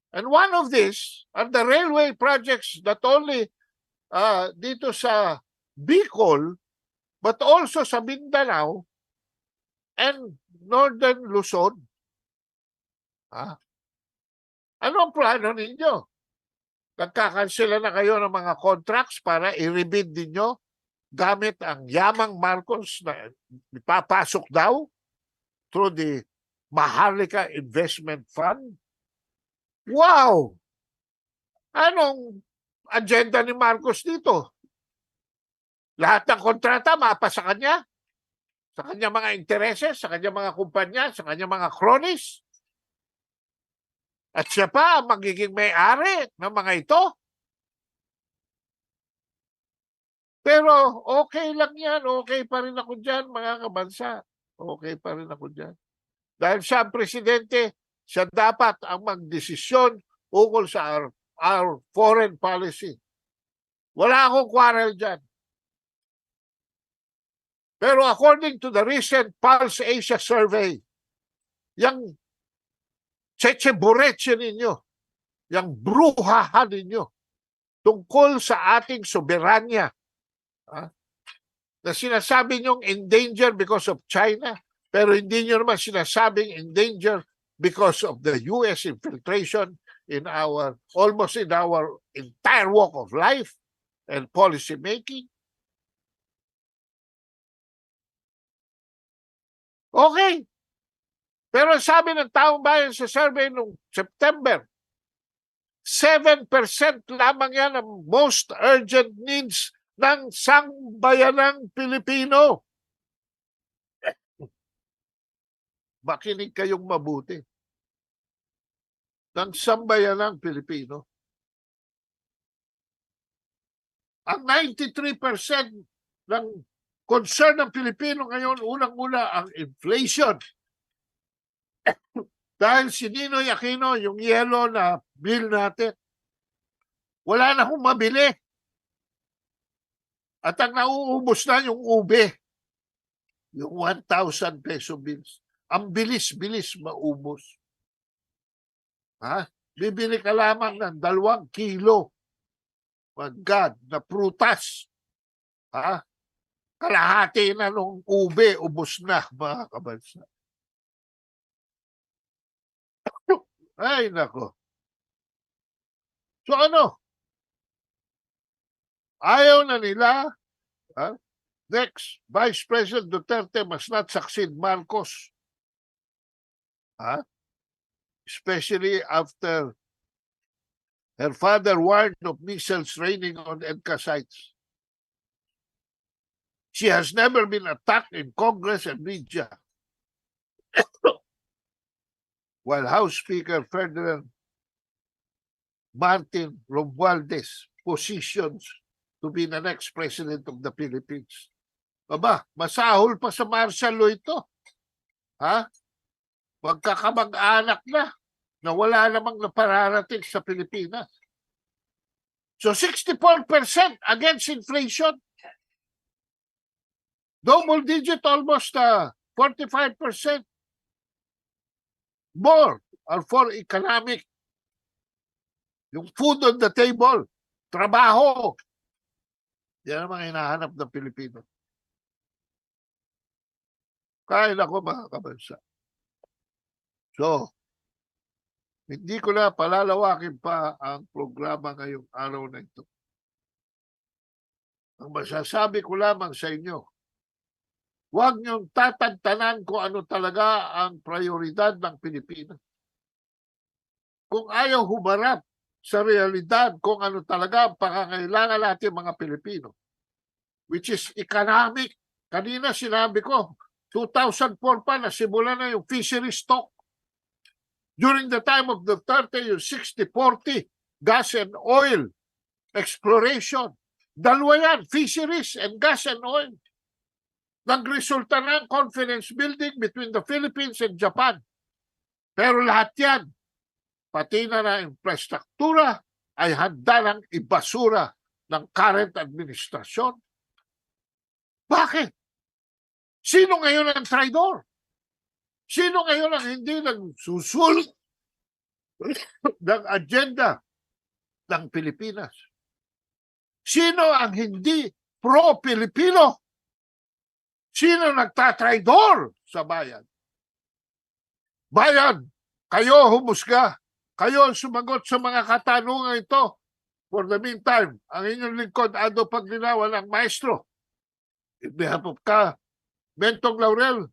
And one of these are the railway projects that only dito sa Bicol, but also sa Mindanao and Northern Luzon. Ano ang plano ninyo? Nagkakansela na kayo ng mga contracts para i-rebid ninyo gamit ang yamang Marcos na ipapasok daw through the Maharlika Investment Fund? Wow! Anong agenda ni Marcos dito? Lahat ng kontrata mapasa kanya? Sa kanya mga intereses, sa kanya mga kumpanya, sa kanya mga cronies? At siya pa ang magiging may-ari ng mga ito? Pero okay lang yan, okay pa rin ako dyan, mga kabansa. Okay pa rin ako dyan. Dahil siya ang presidente, siya dapat ang magdesisyon ukol sa our foreign policy. Wala akong quarrel dyan. Pero according to the recent Pulse Asia survey, yung cheche-bureche ninyo, yung bruhahan ninyo, tungkol sa ating soberanya, na sinasabi nyong in danger because of China, pero hindi nyo naman sinasabing in danger because of the US infiltration in almost in our entire walk of life and policy making. Okay. Pero sabi ng taong bayan sa survey noong September, 7% lamang yan ang most urgent needs ng sangbayanang Pilipino. Makinig kayong mabuti. Ng sambayanang Pilipino. Ang 93% ng concern ng Pilipino ngayon, unang-una ang inflation. Dahil si Ninoy Aquino, yung yellow na bill natin, wala na akong mabili. At ang nauubos na yung ube, yung 1,000 peso bills. Ang bilis-bilis maubos. Bibili ka lamang ng 2 kilo. My God, na prutas. Kalahati na nung ube, ubos na, mga kabansa. Ay, nako. So ano? Ayaw na nila, next, Vice President Duterte must not succeed Marcos. Especially after her father warned of missiles raining on EDCA sites. She has never been attacked in Congress and media. While House Speaker Ferdinand Martin Romualdez positions to be the next president of the Philippines. Aba, masahol pa sa martial law ito. Magkakamag-anak na wala namang napararating sa Pilipinas. So 64% against inflation. Double digit, almost 45% more are for economic Yung food on the table, trabaho. Yan ang mga hinahanap ng Pilipino. Kaya ako mga kabansa. So, hindi ko na palalawakin pa ang programa ngayong araw na ito. Ang masasabi ko lamang sa inyo, huwag niyong tatantanan kung ano talaga ang prioridad ng Pilipinas. Kung ayaw humarap sa realidad kung ano talaga ang pangangailangan natin mga Pilipino, which is economic. Kanina sinabi ko, 2004 pa nasimula na yung fishery stock. During the time of Duterte, yung 60-40 gas and oil exploration. Dalawa yan, fisheries and gas and oil. Nagresulta ng confidence building between the Philippines and Japan. Pero lahat yan, pati na infrastruktura, ay handa ng ibasura ng current administrasyon. Bakit? Sino ngayon ang traidor? Sino ngayon ang hindi nagsusulot ng agenda ng Pilipinas? Sino ang hindi pro-Pilipino? Sino nagtatraidor sa bayan? Bayan, kayo humusga. Kayo ang sumagot sa mga katanungan ito. For the meantime, ang inyong lingkod, Ado Paglinawan, ang maestro. In behalf of Bentong Laurel,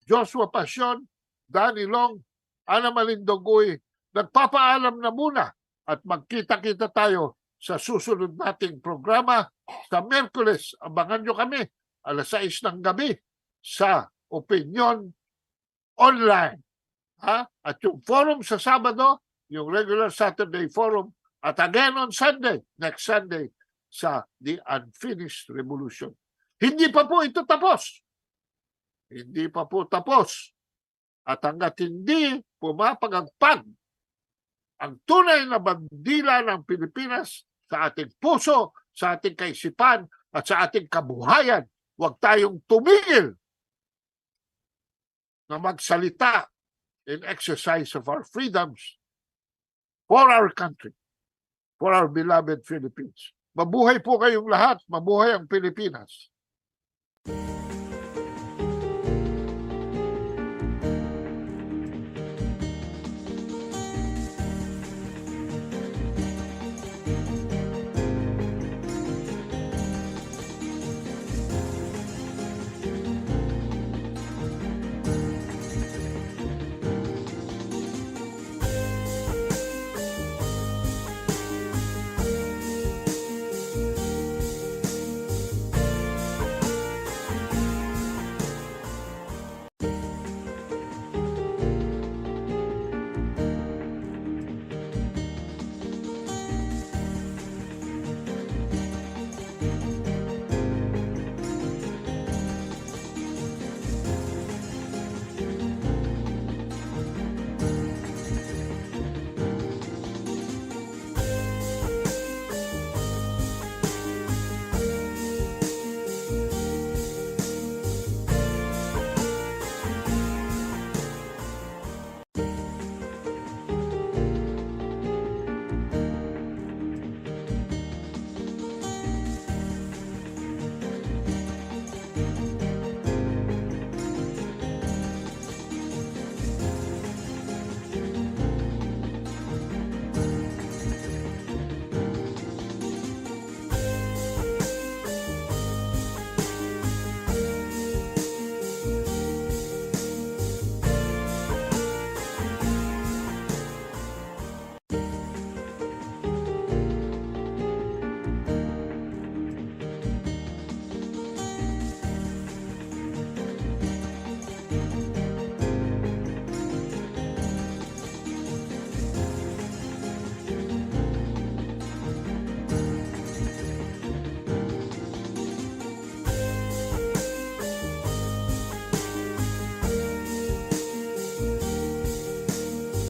Joshua Passion, Danny Long, Ana Malindogoy, nagpapaalam na muna at magkita-kita tayo sa susunod nating programa sa Miyerkules. Abangan nyo kami alas 6 ng gabi sa Opinion Online. At yung forum sa Sabado, yung regular Saturday forum, at again on Sunday, next Sunday, sa The Unfinished Revolution. Hindi pa po ito tapos. Hindi pa po tapos. At hanggat hindi pumapagagpag ang tunay na bandila ng Pilipinas sa ating puso, sa ating kaisipan, at sa ating kabuhayan, huwag tayong tumigil na magsalita in exercise of our freedoms for our country, for our beloved Philippines. Mabuhay po kayong lahat. Mabuhay ang Pilipinas.